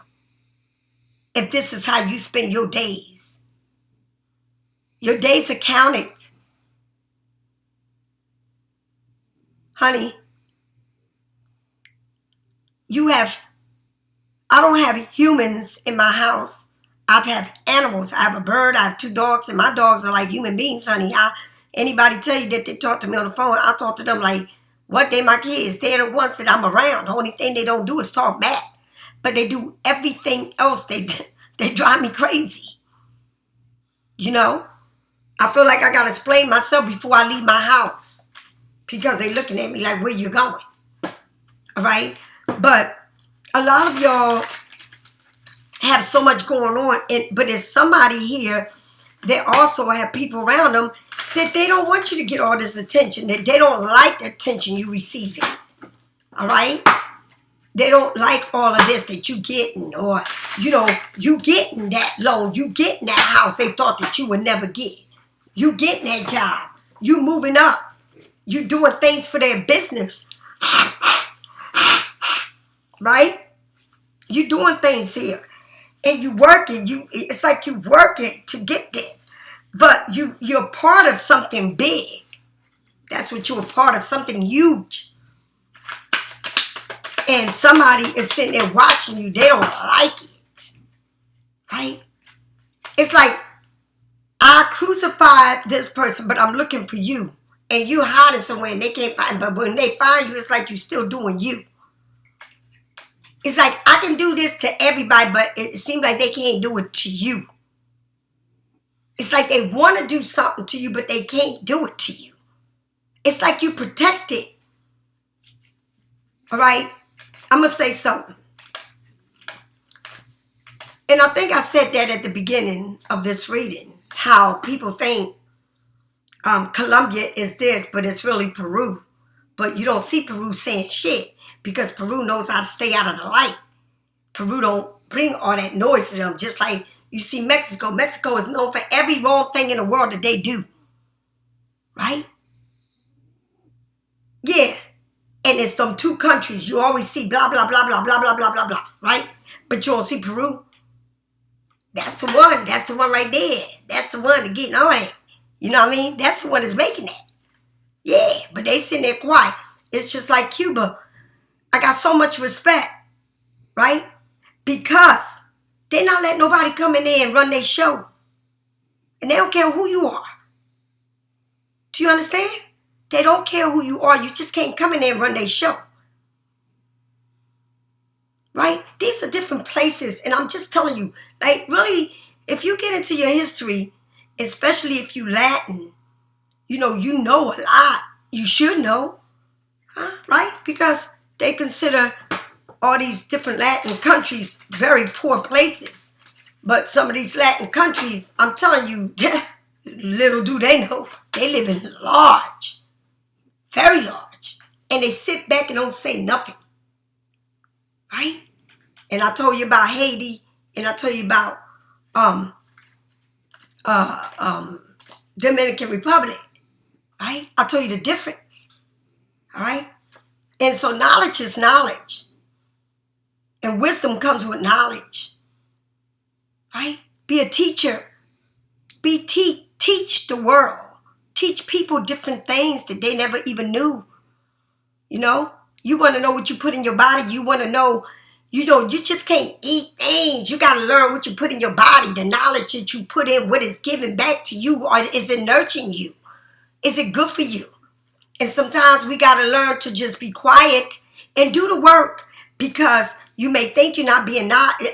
If this is how you spend your days. Your days are counted. Honey, I don't have humans in my house. I have animals. I have a bird. I have 2 dogs, and my dogs are like human beings, honey. Anybody tell you that they talk to me on the phone, I talk to them like, what, they my kids. They're the ones that I'm around. The only thing they don't do is talk back. But they do everything else. They drive me crazy. You know? I feel like I got to explain myself before I leave my house. Because they looking at me like, where you going? All right? But a lot of y'all have so much going on. But there's somebody here that also have people around them that they don't want you to get all this attention. That they don't like the attention you receiving. All right? They don't like all of this that you getting. Or, you getting that loan. You getting that house they thought that you would never get. You getting that job. You moving up. You doing things for their business. Right? You doing things here. And you working. It's like you working to get this. But you're part of something big. That's what you're a part of. Something huge. And somebody is sitting there watching you. They don't like it. Right? It's like, I crucified this person, but I'm looking for you. And you hiding somewhere and they can't find. But when they find you, it's like you're still doing you. It's like, I can do this to everybody, but it seems like they can't do it to you. It's like they want to do something to you, but they can't do it to you. It's like you protect it. All right? I'm going to say something. And I think I said that at the beginning of this reading. How people think Colombia is this, but it's really Peru. But you don't see Peru saying shit because Peru knows how to stay out of the light. Peru don't bring all that noise to them. Just like you see Mexico. Mexico is known for every wrong thing in the world that they do. Right? Yeah. And it's them 2 countries. You always see blah, blah, blah, blah, blah, blah, blah, blah, blah. Right? But you don't see Peru. That's the one. That's the one right there. That's the one that getting on it. You know what I mean? That's the one that's making that. Yeah, but they sitting there quiet. It's just like Cuba. I got so much respect, right? Because they're not letting nobody come in there and run their show. And they don't care who you are. Do you understand? They don't care who you are. You just can't come in there and run their show. Right? These are different places. And I'm just telling you, like, really, if you get into your history, especially if you Latin, you know a lot. You should know. Right? Because they consider all these different Latin countries very poor places. But some of these Latin countries, I'm telling you, little do they know, they live in large, very large. And they sit back and don't say nothing. Right? And I told you about Haiti, and I told you about Dominican Republic. Right? I told you the difference. All right? And so knowledge is knowledge. And wisdom comes with knowledge. Right? Be a teacher. Teach the world. Teach people different things that they never even knew. You know? You want to know what you put in your body. You want to know, you just can't eat things. You got to learn what you put in your body. The knowledge that you put in, what is given back to you, or is it nurturing you? Is it good for you? And sometimes we got to learn to just be quiet and do the work, because you may think you're not being acknowledged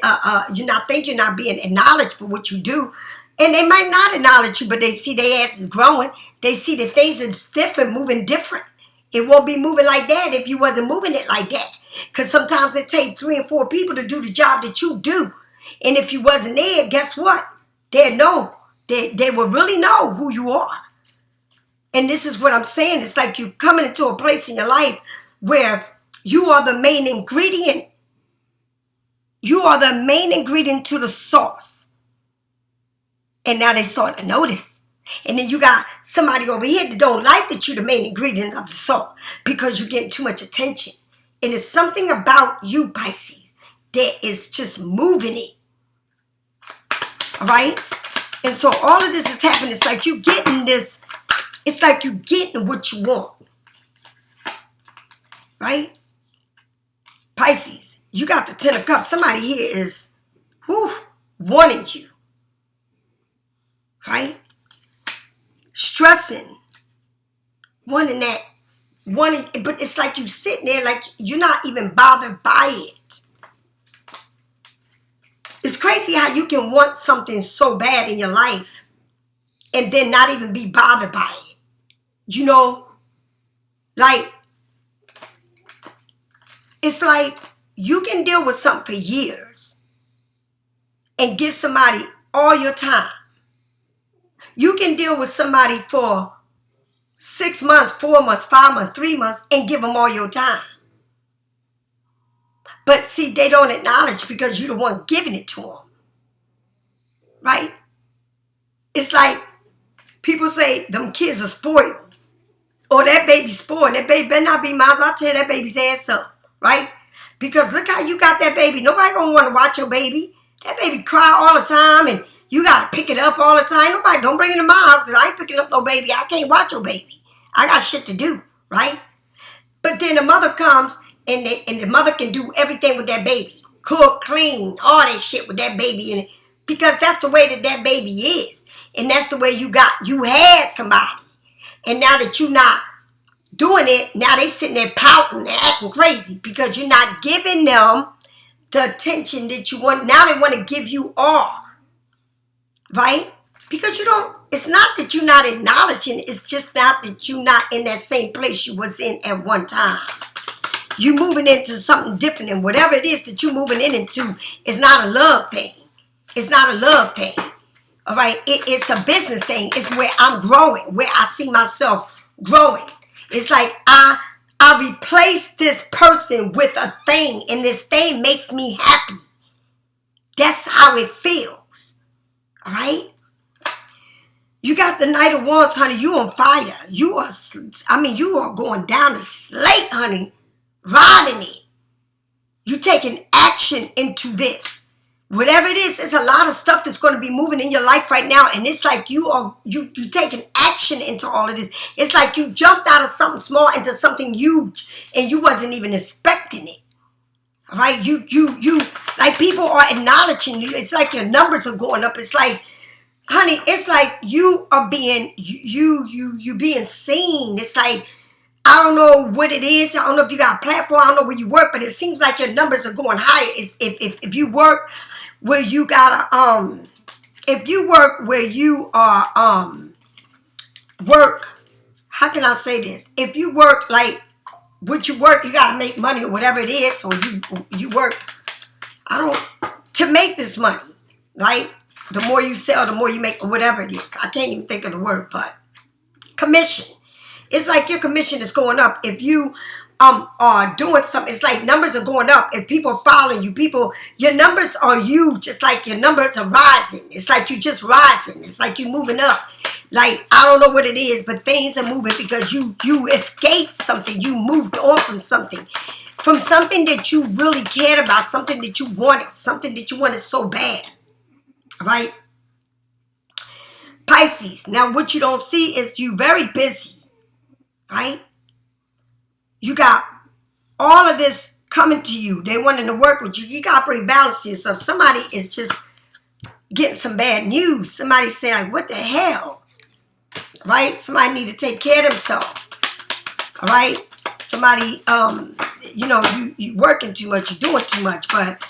for what you do, and they might not acknowledge you, but they see their ass is growing. They see the things that's different, moving different. It won't be moving like that if you wasn't moving it like that, because sometimes it takes 3 and 4 people to do the job that you do, and if you wasn't there, guess what? They will really know who you are. And this is what I'm saying. It's like you coming into a place in your life where you are the main ingredient. You are the main ingredient to the sauce. And now they start to notice. And then you got somebody over here that don't like that you're the main ingredient of the sauce because you're getting too much attention. And it's something about you, Pisces, that is just moving it. All right? And so all of this is happening. It's like you getting this. It's like you getting what you want. Right? Pisces, you got the 10 of Cups. Somebody here is wanting you. Right? Stressing. Wanting that. But it's like you sitting there like you're not even bothered by it. It's crazy how you can want something so bad in your life and then not even be bothered by it. You know, like, it's like you can deal with something for years and give somebody all your time. You can deal with somebody for 6 months, 4 months, 5 months, 3 months, and give them all your time. But see, they don't acknowledge because you're the one giving it to them. Right? It's like people say them kids are spoiled. Or that baby's spoiled. That baby better not be mine. I'll tear that baby's ass up. Right? Because look how you got that baby. Nobody gonna want to watch your baby. That baby cry all the time and you got to pick it up all the time. Nobody, don't bring it to my house because I ain't picking up no baby. I can't watch your baby. I got shit to do. Right? But then the mother comes and the mother can do everything with that baby. Cook, clean, all that shit with that baby in it. Because that's the way that baby is. And that's the way you had somebody. And now that you're not doing it, now they sitting there pouting and acting crazy because you're not giving them the attention that you want. Now they want to give you all. Right? Because it's not that you're not acknowledging, it's just not that you're not in that same place you was in at one time. You moving into something different, and whatever it is that you're moving into is not a love thing. It's not a love thing. All right? It's a business thing. It's where I'm growing, where I see myself growing. It's like I replace this person with a thing, and this thing makes me happy. That's how it feels. All right? You got the Knight of Wands, honey. You on fire. You are going down the slate, honey. Riding it. You taking action into this. Whatever it is, there's a lot of stuff that's going to be moving in your life right now. And it's like you taking action into all of this. It's like you jumped out of something small into something huge and you wasn't even expecting it. All right? You like people are acknowledging you. It's like your numbers are going up. It's like honey, it's like you are being, you being seen. It's like, I don't know what it is. I don't know if you got a platform. I don't know where you work, but it seems like your numbers are going higher. It's, if you work where you gotta, if you work where you are, work, how can I say this? If you work like what you work, you gotta make money or whatever it is, or you work, I don't, to make this money, right? The more you sell, the more you make, or whatever it is. I can't even think of the word, but commission. It's like your commission is going up. If you are doing something, it's like numbers are going up. If people are following you, your numbers are you, just like your numbers are rising. It's like you just rising. It's like you moving up. Like, I don't know what it is, but things are moving because you escaped something. You moved on from something. From something that you really cared about, something that you wanted so bad. Right? Pisces. Now, what you don't see is you very busy. Right? You got all of this coming to you. They wanting to work with you. You got to bring balance to yourself. Somebody is just getting some bad news. Somebody saying, like, what the hell? Right? Somebody need to take care of themselves. All right? Somebody, you know, you working too much. You're doing too much. But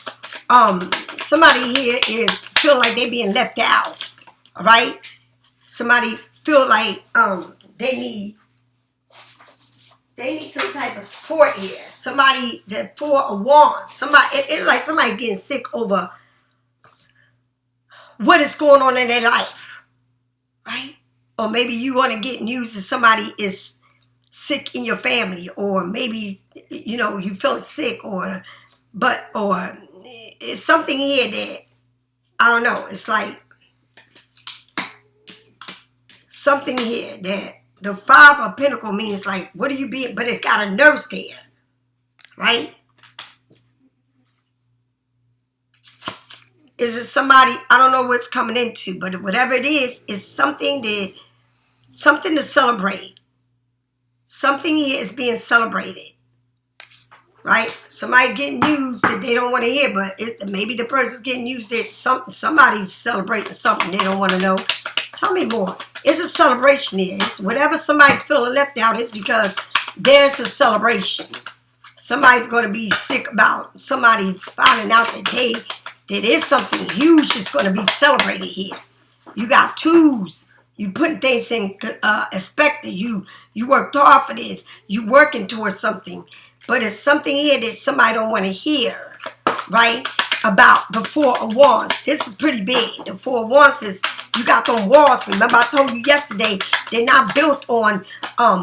somebody here is feeling like they being left out. All right? Somebody feel like they need some type of support here. Somebody that for a want. Somebody, it's like somebody getting sick over what is going on in their life. Right? Or maybe you want to get news that somebody is sick in your family. Or maybe, you know, you feeling sick. Or it's something here that, I don't know. It's like something here that the Five of Pentacles means like, what are you being? But it got a nurse there, right? Is it somebody, I don't know what's coming into, but whatever it is something to celebrate. Something here is being celebrated, right? Somebody getting news that they don't want to hear, but maybe the person's getting news that somebody's celebrating something they don't want to know. Tell me more. It's a celebration here. It's whatever somebody's feeling left out is because there's a celebration. Somebody's going to be sick about somebody finding out that is something huge that's going to be celebrated here. You got twos. You putting things in expected. You worked hard for this. You working towards something. But it's something here that somebody don't want to hear, right? About the Four of Wands. This is pretty big. The Four of Wands is, you got them walls. Remember I told you yesterday, they're not built on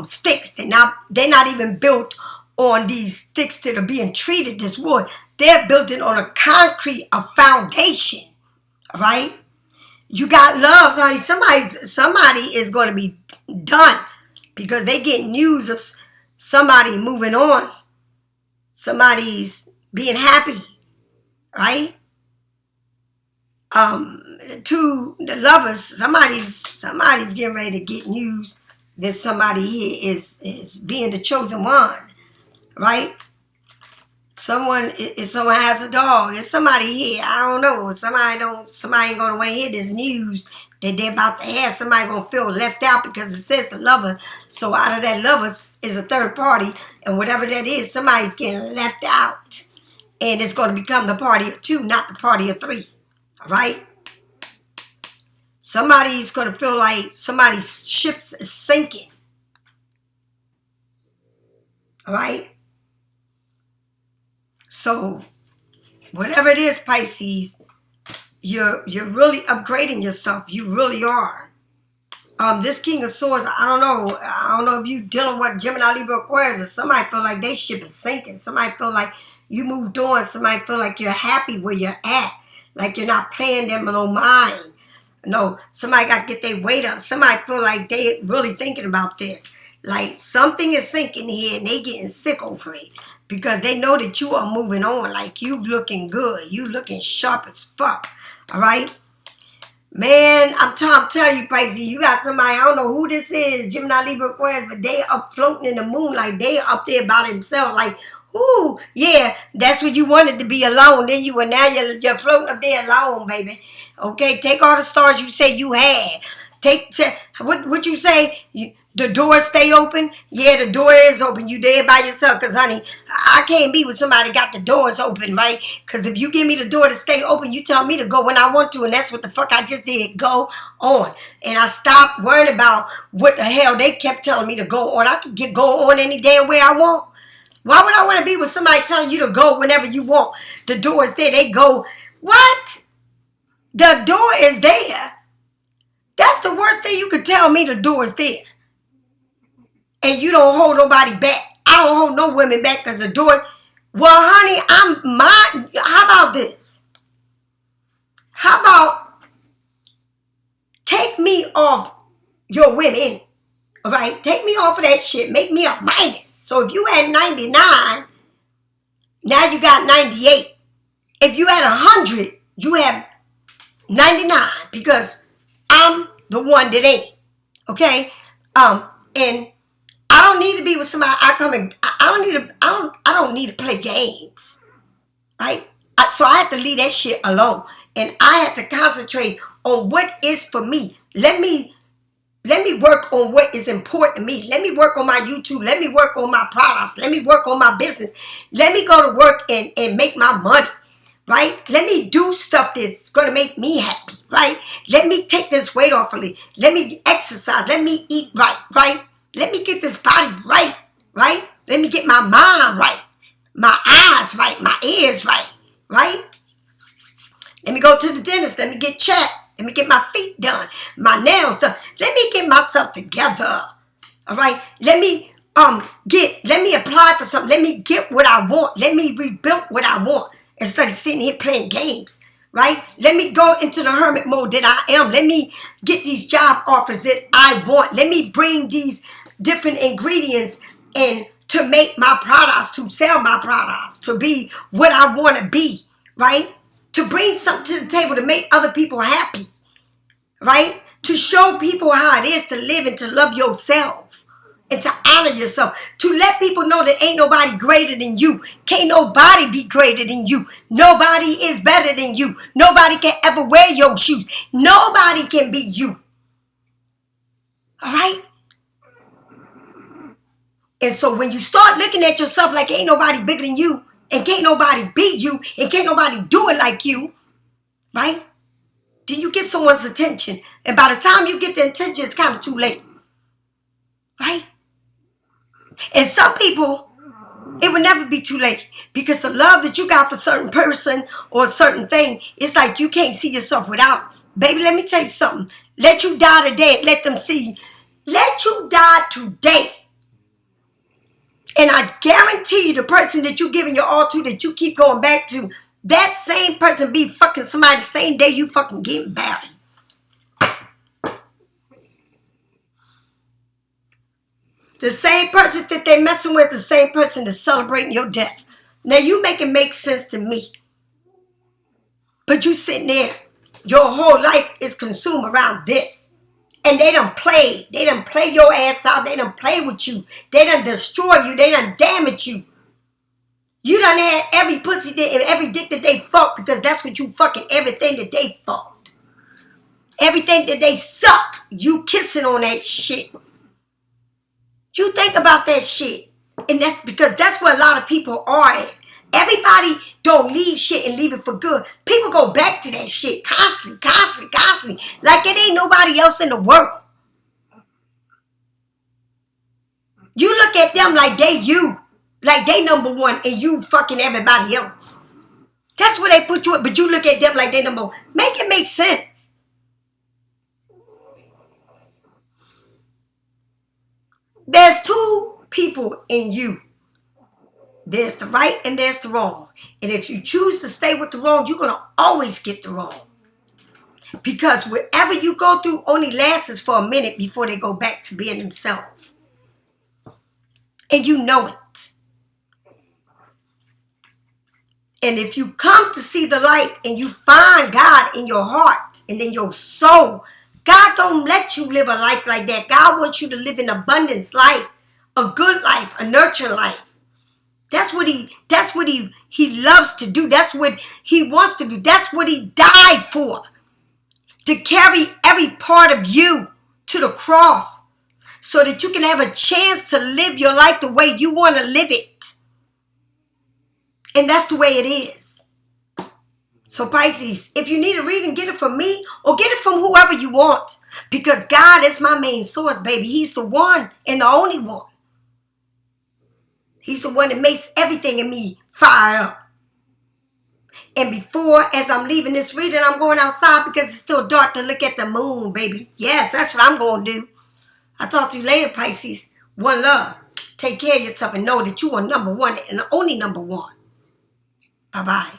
sticks. They're not even built on these sticks that are being treated, this wood. They're built on a concrete, a foundation. All right? You got love, honey. Somebody is going to be done because they get news of somebody moving on. Somebody's being happy. Right? The lovers, somebody's getting ready to get news that somebody here is being the chosen one, right? Someone has a dog. It's somebody here. I don't know. Somebody ain't gonna want to hear this news that they're about to have. Somebody gonna feel left out because it says the lover. So out of that lover is a third party, and whatever that is, somebody's getting left out. And it's going to become the party of two, not the party of three. All right? Somebody's going to feel like somebody's ship is sinking. All right? So, whatever it is, Pisces, you're really upgrading yourself. You really are. This King of Swords, I don't know if you dealing with Gemini, Libra, Aquarius, but somebody feel like their ship is sinking. Somebody feel like you moved on. Somebody feel like you're happy where you're at. Like you're not playing them no mind. No, somebody got to get their weight up. Somebody feel like they really thinking about this. Like something is sinking here and they getting sick over it. Because they know that you are moving on. Like you looking good. You looking sharp as fuck. All right? Man, I'm trying to tell you, Pisces, you got somebody, I don't know who this is, Gemini, Libra, Aquarius, but they up floating in the moon. Like they up there by themselves. Like, Ooh, yeah, that's what you wanted to be alone. Then you were now you're floating up there alone, baby. Okay, take all the stars you say you had. What you say? The doors stay open? Yeah, the door is open. You there by yourself. Because, honey, I can't be with somebody got the doors open, right? Because if you give me the door to stay open, you tell me to go when I want to. And that's what the fuck I just did. Go on. And I stopped worrying about what the hell they kept telling me to go on. I could go on any damn way I want. Why would I want to be with somebody telling you to go whenever you want? The door is there. They go. What? The door is there. That's the worst thing you could tell me. The door is there. And you don't hold nobody back. I don't hold no women back because the door. Well, honey, how about this? How about take me off your women? All right? Take me off of that shit. Make me a minus. So if you had 99, now you got 98. If you had 100, you have 99 because I'm the one that ain't. Okay? And I don't need to be with somebody. I don't need to play games. Right? So I had to leave that shit alone. And I had to concentrate on what is for me. Let me work on what is important to me. Let me work on my YouTube. Let me work on my products. Let me work on my business. Let me go to work and make my money. Right? Let me do stuff that's going to make me happy. Right? Let me take this weight off of me. Let me exercise. Let me eat right. Right? Let me get this body right. Right? Let me get my mind right. My eyes right. My ears right. Right? Let me go to the dentist. Let me get checked. Let me get my feet done, my nails done. Let me get myself together. All right. Let me apply for something. Let me get what I want. Let me rebuild what I want instead of sitting here playing games. Right? Let me go into the hermit mode that I am. Let me get these job offers that I want. Let me bring these different ingredients and to make my products, to sell my products, to be what I want to be. Right? To bring something to the table to make other people happy. Right? To show people how it is to live and to love yourself. And to honor yourself. To let people know that ain't nobody greater than you. Can't nobody be greater than you. Nobody is better than you. Nobody can ever wear your shoes. Nobody can be you. All right? And so when you start looking at yourself like ain't nobody bigger than you. And can't nobody beat you. And can't nobody do it like you. Right? Then you get someone's attention. And by the time you get the attention, it's kind of too late. Right? And some people, it will never be too late. Because the love that you got for a certain person or a certain thing, it's like you can't see yourself without it. Baby, let me tell you something. Let you die today and let them see. Let you die today. And I guarantee you the person that you're giving your all to, that you keep going back to, that same person be fucking somebody the same day you fucking getting married. The same person that they messing with, the same person that's celebrating your death. Now you make it make sense to me. But you sitting there, your whole life is consumed around this. And they done played. They done play your ass out. They done play with you. They done destroy you. They done damage you. You done had every pussy and every dick that they fucked because that's what you fucking everything that they fucked. Everything that they suck, you kissing on that shit. You think about that shit. And that's because that's where a lot of people are at. Everybody don't leave shit and leave it for good. People go back to that shit constantly. Like it ain't nobody else in the world. You look at them like they you. Like they number one and you fucking everybody else. That's where they put you at. But you look at them like they number one. Make it make sense. There's two people in you. There's the right and there's the wrong. And if you choose to stay with the wrong, you're going to always get the wrong. Because whatever you go through only lasts for a minute before they go back to being themselves. And you know it. And if you come to see the light and you find God in your heart and in your soul, God don't let you live a life like that. God wants you to live an abundance life, a good life, a nurturing life. That's what he loves to do. That's what he wants to do. That's what he died for. To carry every part of you to the cross so that you can have a chance to live your life the way you want to live it. And that's the way it is. So Pisces, if you need a reading, get it from me or get it from whoever you want. Because God is my main source, baby. He's the one and the only one. He's the one that makes everything in me fire up. And before, as I'm leaving this reading, I'm going outside because it's still dark to look at the moon, baby. Yes, that's what I'm going to do. I'll talk to you later, Pisces. One love. Take care of yourself and know that you are number one and the only number one. Bye-bye.